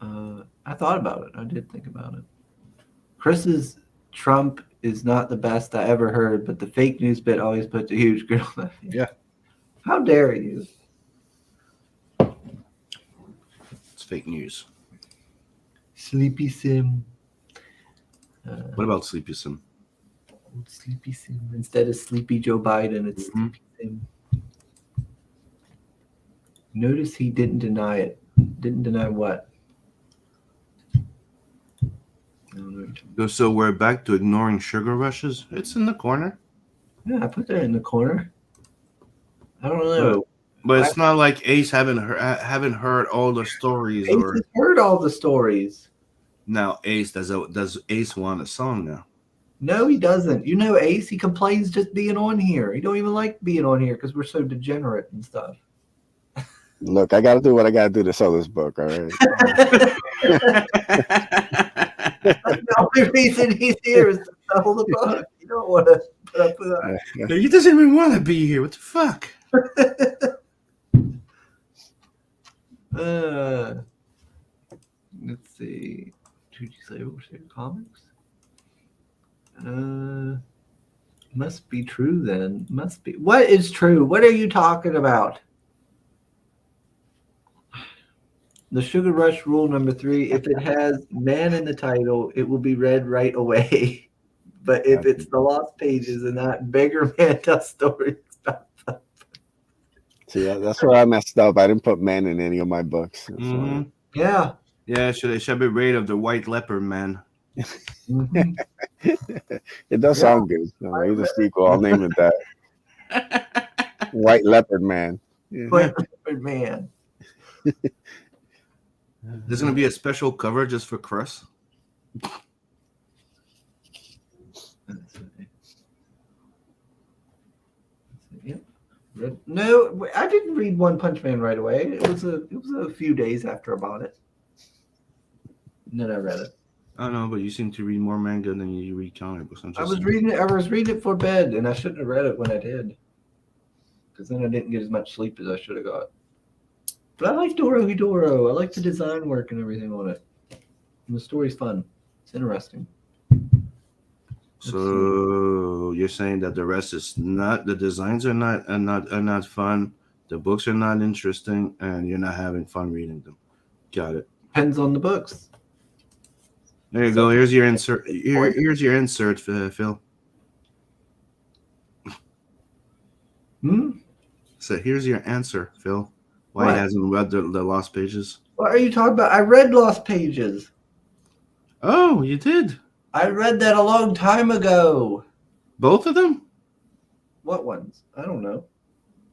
S1: I thought about it. I did think about it. Chris's Trump is not the best I ever heard, but the fake news bit always puts a huge grin on my face.
S3: Yeah.
S1: How dare you?
S3: It's fake news.
S1: Sleepy Sim.
S3: What about Sleepy Sim?
S1: Sleepy Sim. Instead of Sleepy Joe Biden, it's Sleepy Sim. Notice he didn't deny it. Didn't deny what?
S3: So we're back to ignoring sugar rushes. It's in the corner.
S1: Yeah, I put that in the corner. I don't know.
S3: But it's not like Ace haven't heard all the stories.
S1: Ace has heard all the stories.
S3: Now Ace does Ace want a song now?
S1: No, he doesn't. Ace, he complains just being on here. He don't even like being on here because we're so degenerate and stuff.
S2: Look, I got to do what I got to do to sell this book. All right.
S1: The only reason he's here is to sell the book. You don't want to put up with that.
S3: He doesn't even want to be here. What the fuck?
S1: Let's see. Did you say what was your comics? Must be true then. Must be. What is true? What are you talking about? The Sugar Rush rule number 3, if it has man in the title, it will be read right away. But if it's the Lost Pages and not Beggar Man Does Stories.
S2: See, that's where I messed up. I didn't put man in any of my books.
S1: Mm-hmm. Yeah.
S3: Yeah, it should be raid of the White Leopard Man.
S1: Mm-hmm.
S2: It does sound good. Maybe the sequel, I'll name it that. White Leopard Man.
S1: White Leopard Man.
S3: There's going to be a special cover just for Chris.
S1: Yep. No, I didn't read One Punch Man right away. It was a few days after I bought it. And then I read it.
S3: I don't know, but you seem to read more manga than you read comic books.
S1: I was reading it for bed, and I shouldn't have read it when I did. Because then I didn't get as much sleep as I should have got. But I like Dorohedoro. I like the design work and everything on it. And the story's fun. It's interesting.
S3: So you're saying that the rest is not, the designs are not fun, the books are not interesting, and you're not having fun reading them. Got it.
S1: Depends on the books.
S3: There you go. Here's your insert. Here's your insert, Phil. So here's your answer, Phil. Why he hasn't read the Lost Pages?
S1: What are you talking about? I read Lost Pages.
S3: Oh, you did?
S1: I read that a long time ago.
S3: Both of them?
S1: What ones? I don't know.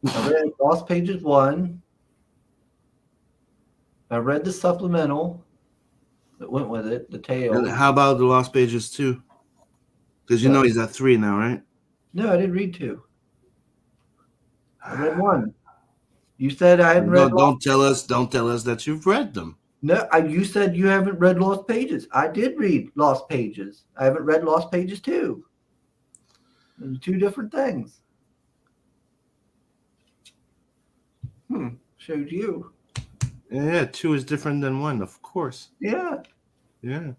S1: I read Lost Pages 1. I read the supplemental that went with it, the tale.
S3: And how about the Lost Pages 2? Because you know he's at 3 now, right?
S1: No, I didn't read 2. I read one. You said I hadn't read.
S3: Don't tell us that you've read them.
S1: No, you said you haven't read Lost Pages. I did read Lost Pages. I haven't read Lost Pages 2. They're two different things. Showed you.
S3: Yeah, 2 is different than 1, of course.
S1: Yeah.
S3: Yeah.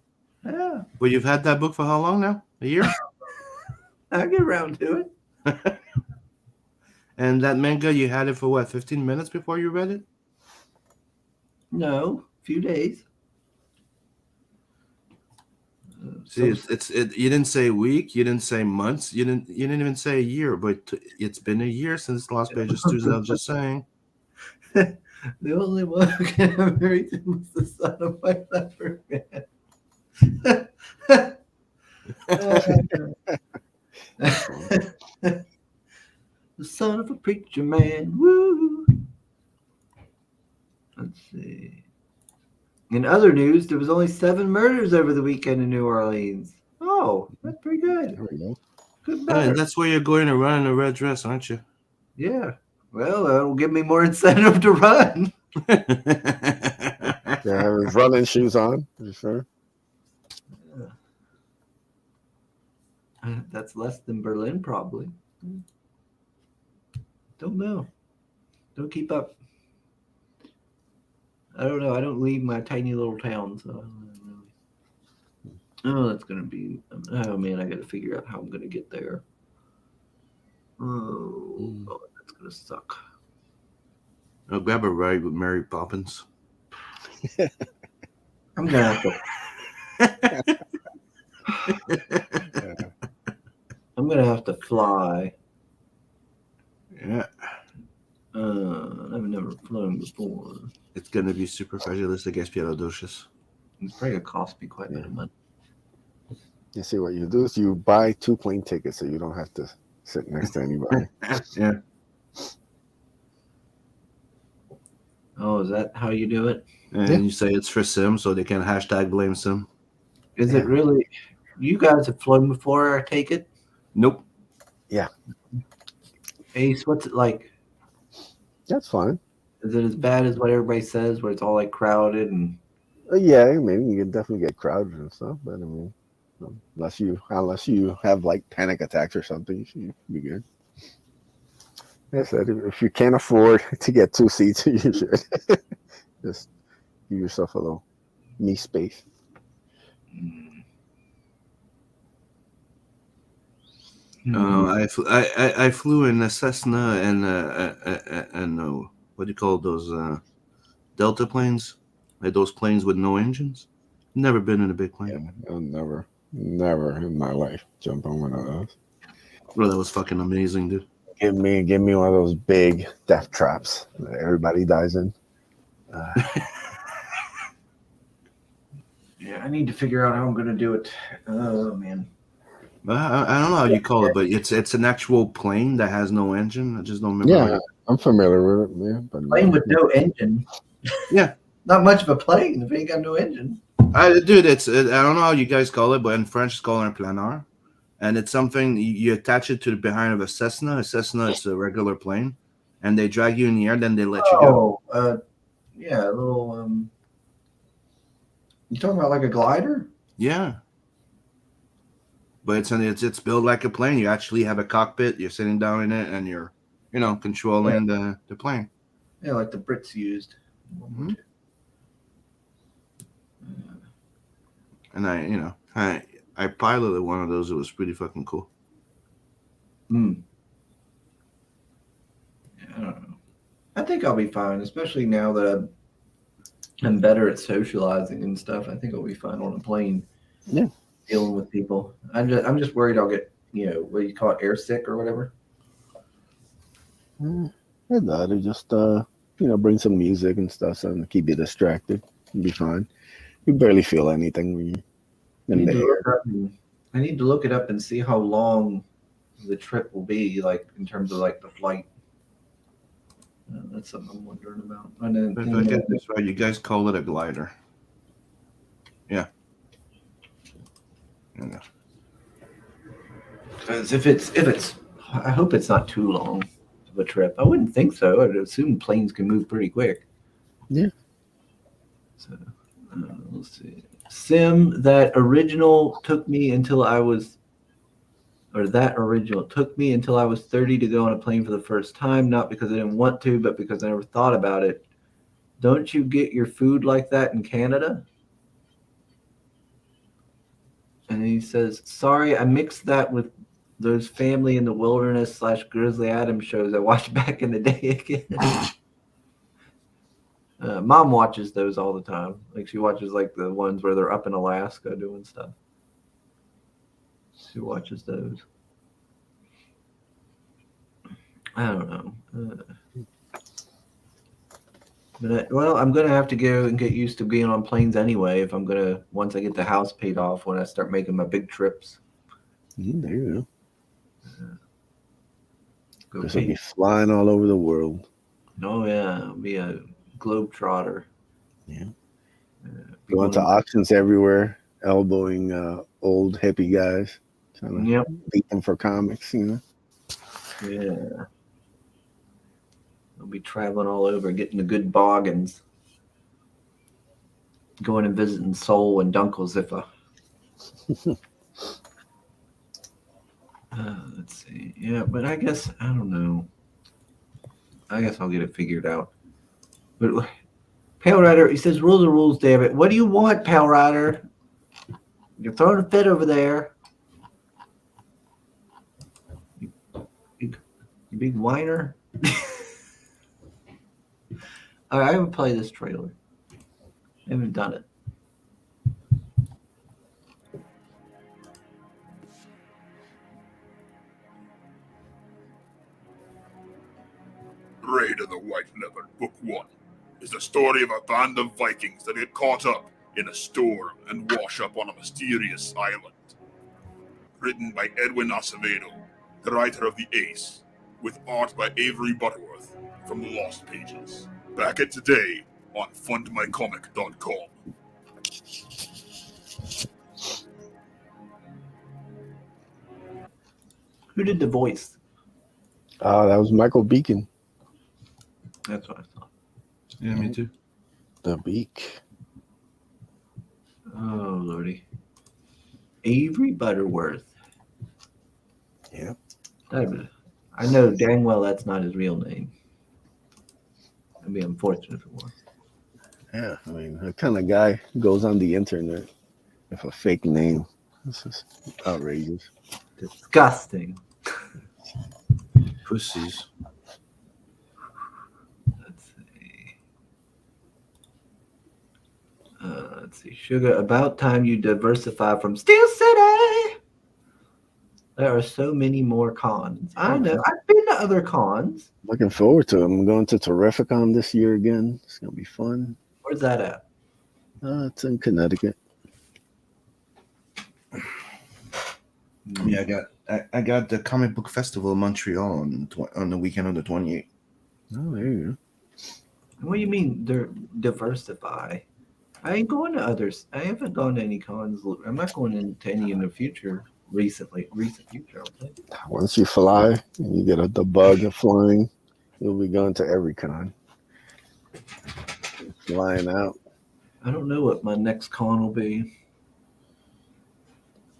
S1: Yeah.
S3: Well, you've had that book for how long now? A year?
S1: I'll get around to it.
S3: And that manga, you had it for what, 15 minutes before you read it?
S1: No, a few days.
S3: See, you didn't say a week, you didn't say months, you didn't even say a year, but it's been a year since Lost Pages 2, so I'm just saying.
S1: The only one who can have everything was the son of my leopard man. The son of a preacher man. Woo! Let's see. In other news, there was only 7 murders over the weekend in New Orleans. Oh, that's pretty good.
S2: There we go.
S1: Good
S3: And
S1: better.
S3: that's where you're going to run in a red dress, aren't you?
S1: Yeah. Well, that'll give me more incentive to run.
S2: Yeah, I have his running shoes on. For sure.
S1: That's less than Berlin, probably. Don't know. Don't keep up. I don't know. I don't leave my tiny little town, so I don't really. Oh, that's gonna be. Oh man, I got to figure out how I'm gonna get there. Oh, that's gonna suck.
S3: I'll grab a ride with Mary Poppins.
S1: I'm gonna have to. I'm gonna have to fly.
S3: Yeah.
S1: I've never flown before.
S3: It's going to be super fragilistic.
S1: It's probably gonna cost me quite a bit of money.
S2: You see what you do is you buy 2 plane tickets so you don't have to sit next to anybody.
S3: Yeah.
S1: Oh, is that how you do it?
S3: And you say it's for Sim, so they can hashtag blame Sim.
S1: Is it really? You guys have flown before, I take it?
S3: Nope.
S2: Yeah.
S1: Ace, what's it like?
S2: That's fine.
S1: Is it as bad as what everybody says, where it's all like crowded and?
S2: Yeah, I mean, you can definitely get crowded and stuff, but I mean, unless you have like panic attacks or something, you should be good. Like I said, if you can't afford to get 2 seats, you should just give yourself a little knee space.
S3: I flew in a Cessna and what do you call those Delta planes? Like those planes with no engines. Never been in a big plane.
S2: Yeah, I'll never in my life jump on one of those.
S3: Bro, that was fucking amazing, dude.
S2: Give me one of those big death traps that everybody dies in.
S1: Yeah, I need to figure out how I'm gonna do it. Oh man.
S3: I don't know how you call it, but it's an actual plane that has no engine. I just don't remember.
S2: Yeah, I'm familiar with it. Yeah, but
S1: Plane with no engine.
S3: Yeah.
S1: Not much of a plane if it ain't got no engine.
S3: Dude, I don't know how you guys call it, but in French it's called un planeur. And it's something you attach it to the behind of a Cessna. A Cessna is a regular plane. And they drag you in the air, then they let you go.
S1: Yeah, a little you talking about like a glider?
S3: Yeah. But it's built like a plane. You actually have a cockpit. You're sitting down in it, and you're, controlling the plane.
S1: Yeah, like the Brits used.
S3: Mm-hmm. And I piloted one of those. It was pretty fucking cool.
S1: Yeah, I don't know. I think I'll be fine, especially now that I'm better at socializing and stuff. I think I'll be fine on a plane.
S2: Yeah.
S1: Dealing with people. I'm just worried I'll get, what do you call it, air sick or whatever.
S2: That just bring some music and stuff and keep you distracted. You'll be fine. You barely feel anything when you're in the air.
S1: I need to look it up and see how long the trip will be, like in terms of like the flight. That's something I'm wondering about.
S3: If I get this right, you guys call it a glider. Yeah.
S1: Because if it's, I hope it's not too long. of a trip. I wouldn't think so. I'd assume planes can move pretty quick.
S2: Yeah.
S1: So let's see. Sim, that original took me until I was 30 to go on a plane for the first time, not because I didn't want to, but because I never thought about it. Don't you get your food like that in Canada? And he says, sorry, I mixed that with those Family in the Wilderness / Grizzly Adams shows I watched back in the day again. Mom watches those all the time. Like she watches like the ones where they're up in Alaska doing stuff. She watches those. I don't know. Well, I'm gonna have to go and get used to being on planes anyway. If I'm gonna once I get the house paid off, when I start making my big trips.
S2: There you
S1: Go
S2: go. Just be
S1: pay.
S2: flying all over the world.
S1: Oh yeah, I'll be a globe trotter.
S2: Yeah.
S1: Be
S2: Going to
S1: one-
S2: auctions everywhere, elbowing old hippie guys, trying to
S1: Yep.
S2: beat them for comics, you know.
S1: Yeah. I'll be traveling all over, getting the good bargains. Going and visiting Seoul and Dunkelziffer. Let's see. Yeah, but I guess I don't know. I guess I'll get it figured out. But Pale Rider, he says, rules are rules, damn it. What do you want, Pale Rider? You're throwing a fit over there. You big whiner. All right, I haven't played this trailer. I haven't done it.
S4: Raid of the White Leopard, Book 1, is the story of a band of Vikings that get caught up in a storm and wash up on a mysterious island. Written by Edwin Acevedo, the writer of The Ace, with art by Avery Butterworth from The Lost Pages. Back it today on fundmycomic.com.
S1: Who did the voice?
S2: That was Michael Beacon,
S1: That's what I thought.
S3: Yeah, me too.
S2: the Beak.
S1: Oh, Lordy. Avery Butterworth.
S2: Yep.
S1: I know dang well that's not his real name. That'd be unfortunate if it was.
S2: Yeah, I mean, the kind of guy who goes on the internet with a fake name. This is outrageous.
S1: Disgusting.
S3: Pussies.
S1: Let's see. Let's see. Sugar, about time you diversify from Steel City. There are so many more cons. I know. I've been to other cons.
S2: Looking forward to it. I'm going to Terrificon this year again. It's going to be fun.
S1: Where's that at?
S2: It's in Connecticut.
S3: Yeah, I got the comic book festival in Montreal on the weekend of the 28th.
S2: Oh, there you
S1: What do you mean diversify? I ain't going to others. I haven't gone to any cons. I'm not going into any in the future. Recent future. I think.
S2: go. Once you fly and you get the bug of flying, you'll be going to every con. Flying out.
S1: I don't know what my next con will be.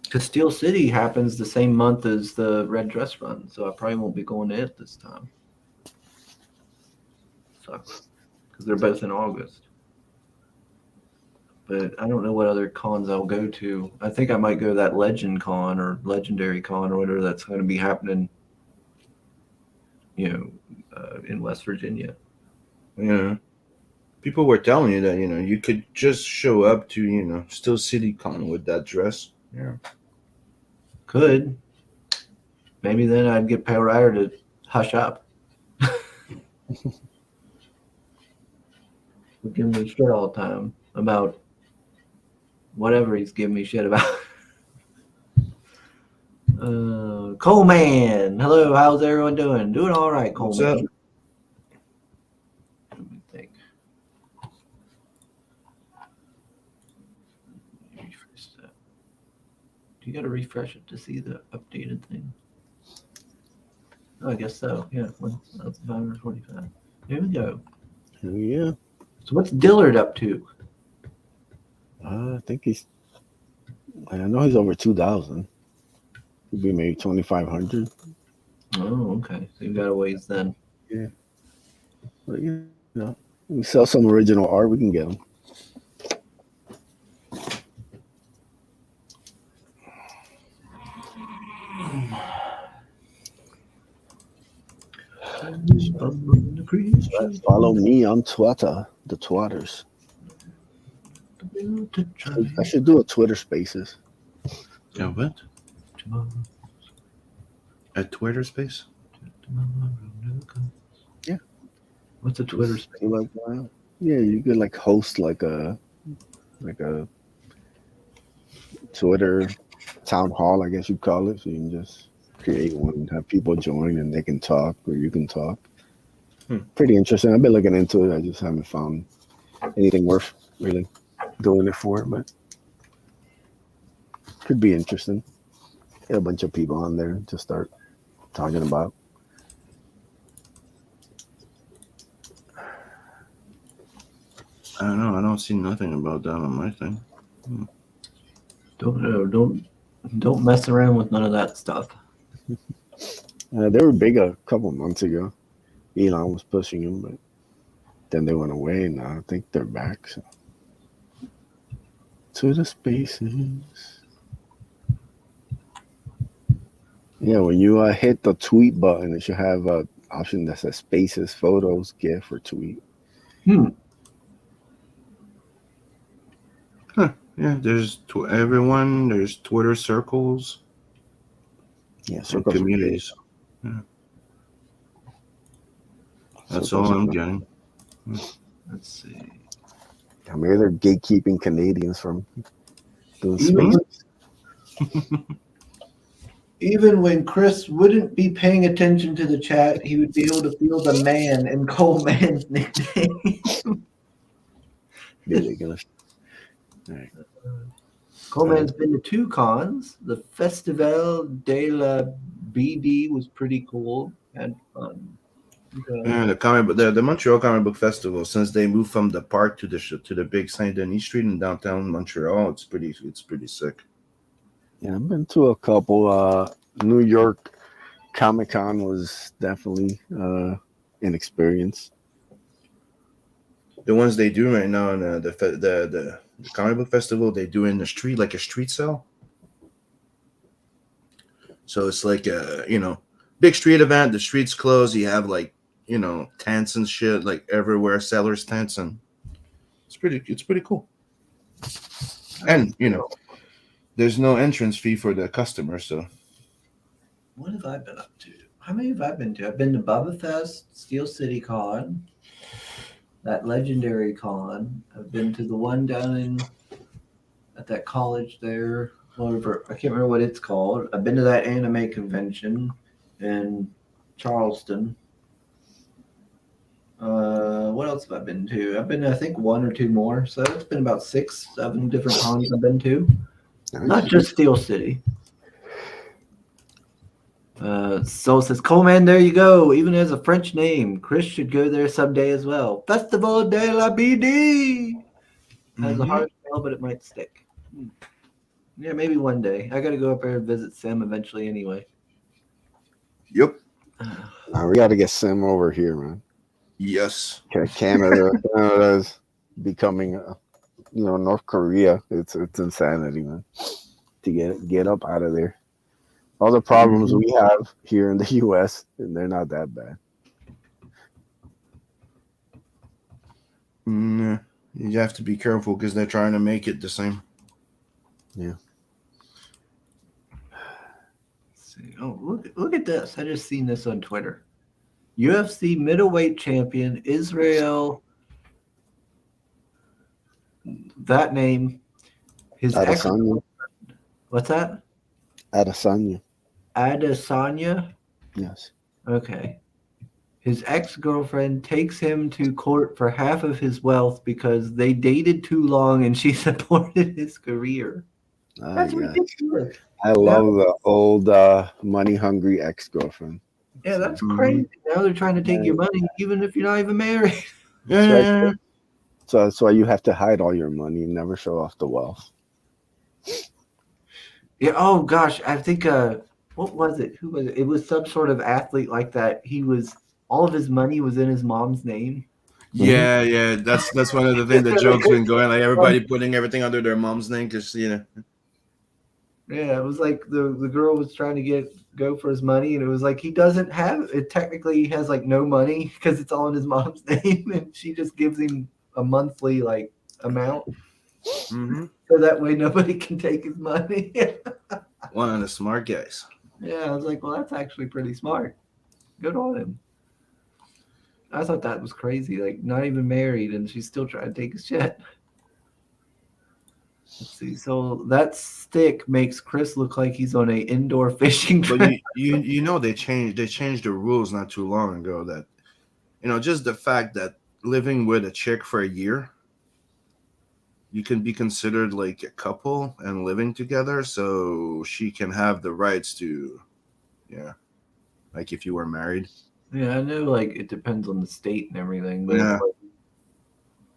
S1: Because Steel City happens the same month as the Red Dress Run, so I probably won't be going to it this time. Sucks. Because they're both in August. But I don't know what other cons I'll go to. I think I might go to that Legend Con or Legendary Con or whatever that's going to be happening, in West Virginia.
S3: Yeah. People were telling you that, you could just show up to, Steel City Con with that dress. Yeah.
S1: Could. Maybe then I'd get Pale Rider to hush up. He'll give me shit all the time about whatever he's giving me shit about. Coleman. Hello, how's everyone doing? Doing all right,
S3: What's
S1: Coleman.
S3: up?
S1: Let me think. Refresh that. Do you got to refresh it to see the updated thing? Oh, I guess so. Yeah, 1,545. Here we go.
S2: Yeah.
S1: So what's Dillard up to?
S2: I think I know he's over 2,000. Could be maybe 2,500.
S1: Oh, okay. So you got a ways then.
S2: But we sell some original art. We can get them. Follow me on Twitter, the Twitters. I should do a Twitter Spaces.
S3: Yeah, what? A Twitter space?
S2: Yeah.
S1: What's a Twitter space?
S2: Like, yeah, you could like host like a Twitter town hall, I guess you'd call it. So you can just create one and have people join and they can talk or you can talk. Pretty interesting. I've been looking into it. I just haven't found anything worth really doing it for, but could be interesting. Get a bunch of people on there to start talking about.
S3: I don't know. I don't see nothing about that on my thing.
S1: Don't mess around with none of that stuff.
S2: They were big a couple months ago. Elon was pushing them, but then they went away, and now I think they're back. So. To the spaces. Yeah, when you hit the tweet button, it should have an option that says Spaces, Photos, GIF, or Tweet.
S3: Yeah, there's everyone. There's Twitter circles.
S2: Yeah,
S3: And
S2: circles.
S3: communities. Yeah. That's all I'm getting.
S1: Let's see.
S2: Maybe they're gatekeeping Canadians from doing
S1: Even-
S2: spaces.
S1: Even when Chris wouldn't be paying attention to the chat, he would be able to feel the man in Coleman's nickname.
S2: Ridiculous. All right.
S1: Coleman's been to 2 cons. The Festival de la BD was pretty cool. Had fun.
S3: Yeah, the Montreal Comic Book Festival. Since they moved from the park to the big Saint Denis Street in downtown Montreal, it's pretty sick.
S2: Yeah, I've been to a couple. New York Comic Con was definitely an experience.
S3: The ones they do right now in the comic book festival, they do in the street, like a street sale. So it's like a big street event. The street's closed. You have like tents and shit like everywhere, sellers tents, and it's pretty cool. And there's no entrance fee for the customer. So
S1: What have I been up to? How many have I been to? I've been to Bubba Fest, Steel City Con, that legendary con. I've been to the one down at that college there. Whatever, I can't remember what it's called. I've been to that anime convention in Charleston. What else have I been to? I've been to, I think, 1 or 2 more. So it's been about 6, 7 different cons I've been to. Not just Steel City. Soul says, Coleman, there you go. Even as a French name, Chris should go there someday as well. Festival de la BD. Has a hard spell, but it might stick. Yeah, maybe one day. I got to go up there and visit Sam eventually anyway.
S3: yep,
S2: We got to get Sim over here, man.
S3: yes.
S2: Canada's becoming, North Korea. It's insanity, man. To get up out of there. All the problems we have here in the U.S., and they're not that bad.
S3: You have to be careful because they're trying to make it the same.
S2: Yeah.
S1: Let's see. Oh, look at this. I just seen this on Twitter. UFC middleweight champion Israel. That name. His ex.
S2: Adesanya.
S1: What's that?
S2: Adesanya.
S1: Adesanya.
S2: Yes.
S1: Okay. His ex-girlfriend takes him to court for half of his wealth because they dated too long and she supported his career. That's
S2: Yeah.
S1: ridiculous.
S2: I love the old money-hungry ex-girlfriend.
S1: Yeah, that's
S3: Mhm.
S1: crazy. Now they're trying to take your money, even if you're not even married.
S3: Yeah,
S2: That's
S3: yeah, yeah.
S2: So that's why you have to hide all your money and never show off the wealth.
S1: Yeah. Oh gosh, I think what was it? Who was it? It was some sort of athlete like that. He was all of his money was in his mom's name.
S3: Yeah, yeah, that's one of the things the joke's been going, like everybody putting everything under their mom's name because
S1: Yeah, it was like the girl was trying to go for his money, and it was like he doesn't have it. Technically, he has like no money because it's all in his mom's name, and she just gives him a monthly like amount,
S3: Mhm.
S1: so that way nobody can take his money.
S3: One of the smart guys.
S1: Yeah, I was like, well, that's actually pretty smart. Good on him. I thought that was crazy. Like, not even married, and she's still trying to take his shit. Let's see. So that stick makes Chris look like he's on a indoor fishing
S3: But
S1: trip.
S3: you know they changed the rules not too long ago that just the fact that living with a chick for a year, you can be considered like a couple and living together, so she can have the rights to, like if you were married.
S1: Yeah, I know. Like, it depends on the state and everything, but
S3: Yeah.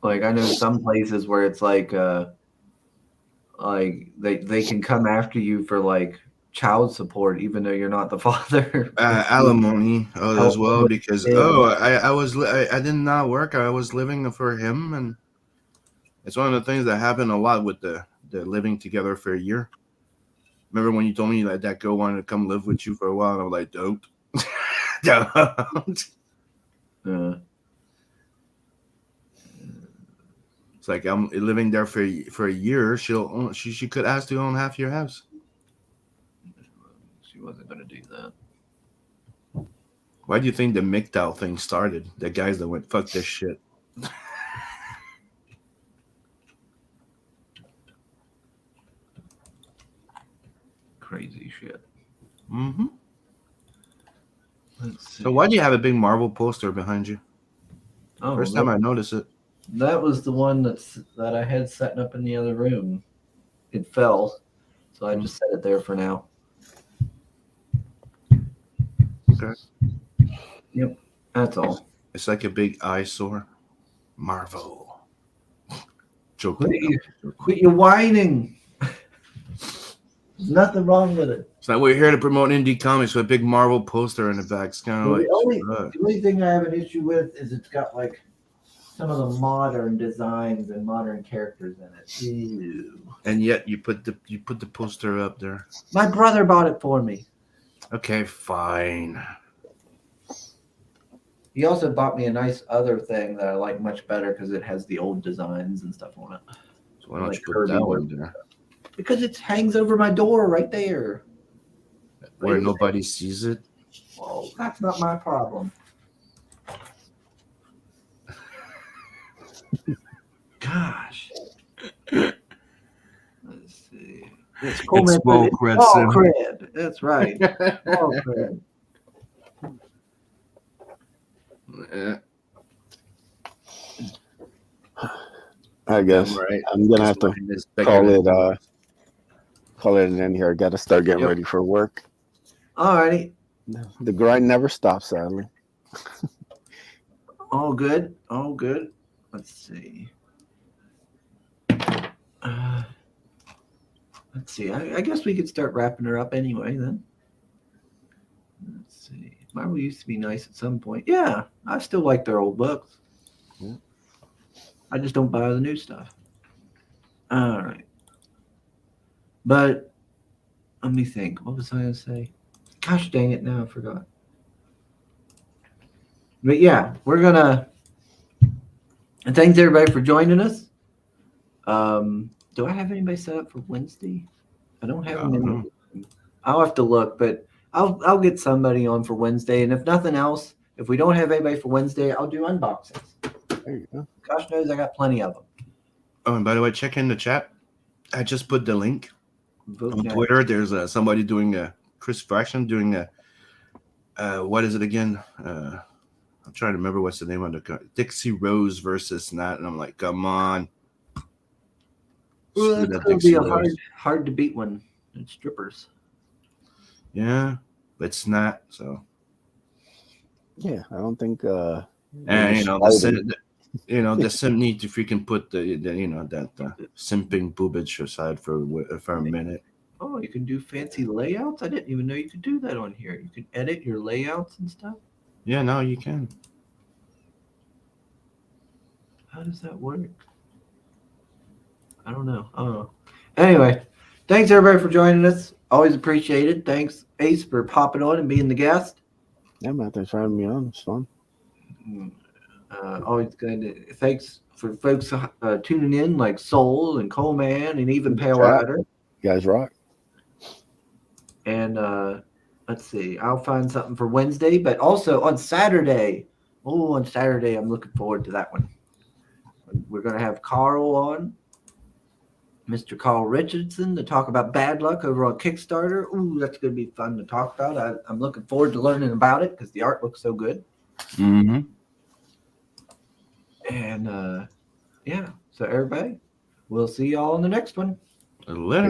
S1: like I know some places where it's like they can come after you for like child support, even though you're not the father.
S3: Alimony as
S1: Help them
S3: well
S1: with
S3: because
S1: the kid.
S3: I did not work. I was living for him, and it's one of the things that happened a lot with the living together for a year. Remember when you told me that girl wanted to come live with you for a while, and I was like, don't. Don't. It's like I'm living there for a year. She could ask to own half your house.
S1: She wasn't going to do that.
S3: Why do you think the MGTOW thing started? The guys that went, fuck this shit.
S1: Crazy shit.
S3: Mm-hmm.
S1: Let's see.
S3: So why do you have a big Marvel poster behind you?
S1: Oh,
S3: First time I noticed it.
S1: that was the one that I had setting up in the other room. It fell, so I just set it there for now.
S3: Okay.
S1: Yep, that's all.
S3: It's like a big eyesore. Marvel. Joking.
S1: Quit your whining. There's nothing wrong with it.
S3: It's like we're here to promote indie comics with a big Marvel poster in the back. It's kind of
S1: Well,
S3: like
S1: the only thing I have an issue with is it's got like some of the modern designs and modern characters in it. Ew.
S3: and yet you put the poster up there.
S1: My brother bought it for me.
S3: Okay, fine.
S1: He also bought me a nice other thing that I like much better because it has the old designs and stuff on it.
S3: So why don't
S1: Like
S3: you put
S1: Kirby
S3: that
S1: work.
S3: one there
S1: Because it hangs over my door right there.
S3: where
S1: Right
S3: nobody sees it?
S1: Well, that's not my problem. Gosh. Let's see. It's Coleman, but it's
S3: Cred,
S1: all
S3: Sim.
S1: cred. That's right. All cred.
S3: Yeah,
S2: I guess
S3: right.
S2: I'm gonna have to call it an end here. I gotta start getting
S3: Yep.
S2: ready for work.
S1: Alrighty.
S2: The grind never stops, sadly.
S1: All good. All good. Let's see. Let's see. I guess we could start wrapping her up anyway then. Let's see. Marvel used to be nice at some point. Yeah, I still like their old books.
S2: Yeah.
S1: I just don't buy the new stuff. All right. But let me think. What was I going to say? Gosh dang it. Now I forgot. But yeah, we're going to. And thanks everybody for joining us. Do I have anybody set up for Wednesday? I don't have them. I'll have to look, but I'll get somebody on for Wednesday. And if nothing else, if we don't have anybody for Wednesday, I'll do unboxings.
S2: There you go.
S1: Gosh knows I got plenty of them.
S3: Oh, and by the way, check in the chat. I just put the link on
S1: Okay.
S3: Twitter. There's somebody doing Chris Fraction doing what is it again? I'm trying to remember what's the name of the Dixie Rose versus Nat, and I'm like, come on.
S1: Well,
S3: Screw
S1: that's
S3: that
S1: going to be
S3: Dixie
S1: a
S3: Rose.
S1: hard to beat one. It's strippers.
S3: Yeah, but it's not. So
S2: Yeah, I don't think.
S3: And
S2: maybe
S3: you know
S2: sliding.
S3: the sim need to freaking put the that simping boobage aside for a minute.
S1: Oh, you can do fancy layouts. I didn't even know you could do that on here. You can edit your layouts and stuff.
S3: Yeah, now you can.
S1: How does that work? I don't know. Oh, anyway, thanks everybody for joining us. Always appreciated. Thanks Ace for popping on and being the guest.
S2: Yeah, man, thanks for having me on. It's fun.
S1: Always good. Thanks for folks tuning in, like Soul and Coleman and even Pale
S2: Chat.
S1: Rider.
S2: You guys rock.
S1: And let's see, I'll find something for Wednesday, but also on Saturday. Oh, on Saturday, I'm looking forward to that one. We're going to have Carl on, Mr. Carl Richardson, to talk about Bad Luck over on Kickstarter. Ooh, that's going to be fun to talk about. I'm looking forward to learning about it because the art looks so good.
S3: Mm-hmm.
S1: And yeah, so everybody, we'll see y'all on the next one.
S3: Later.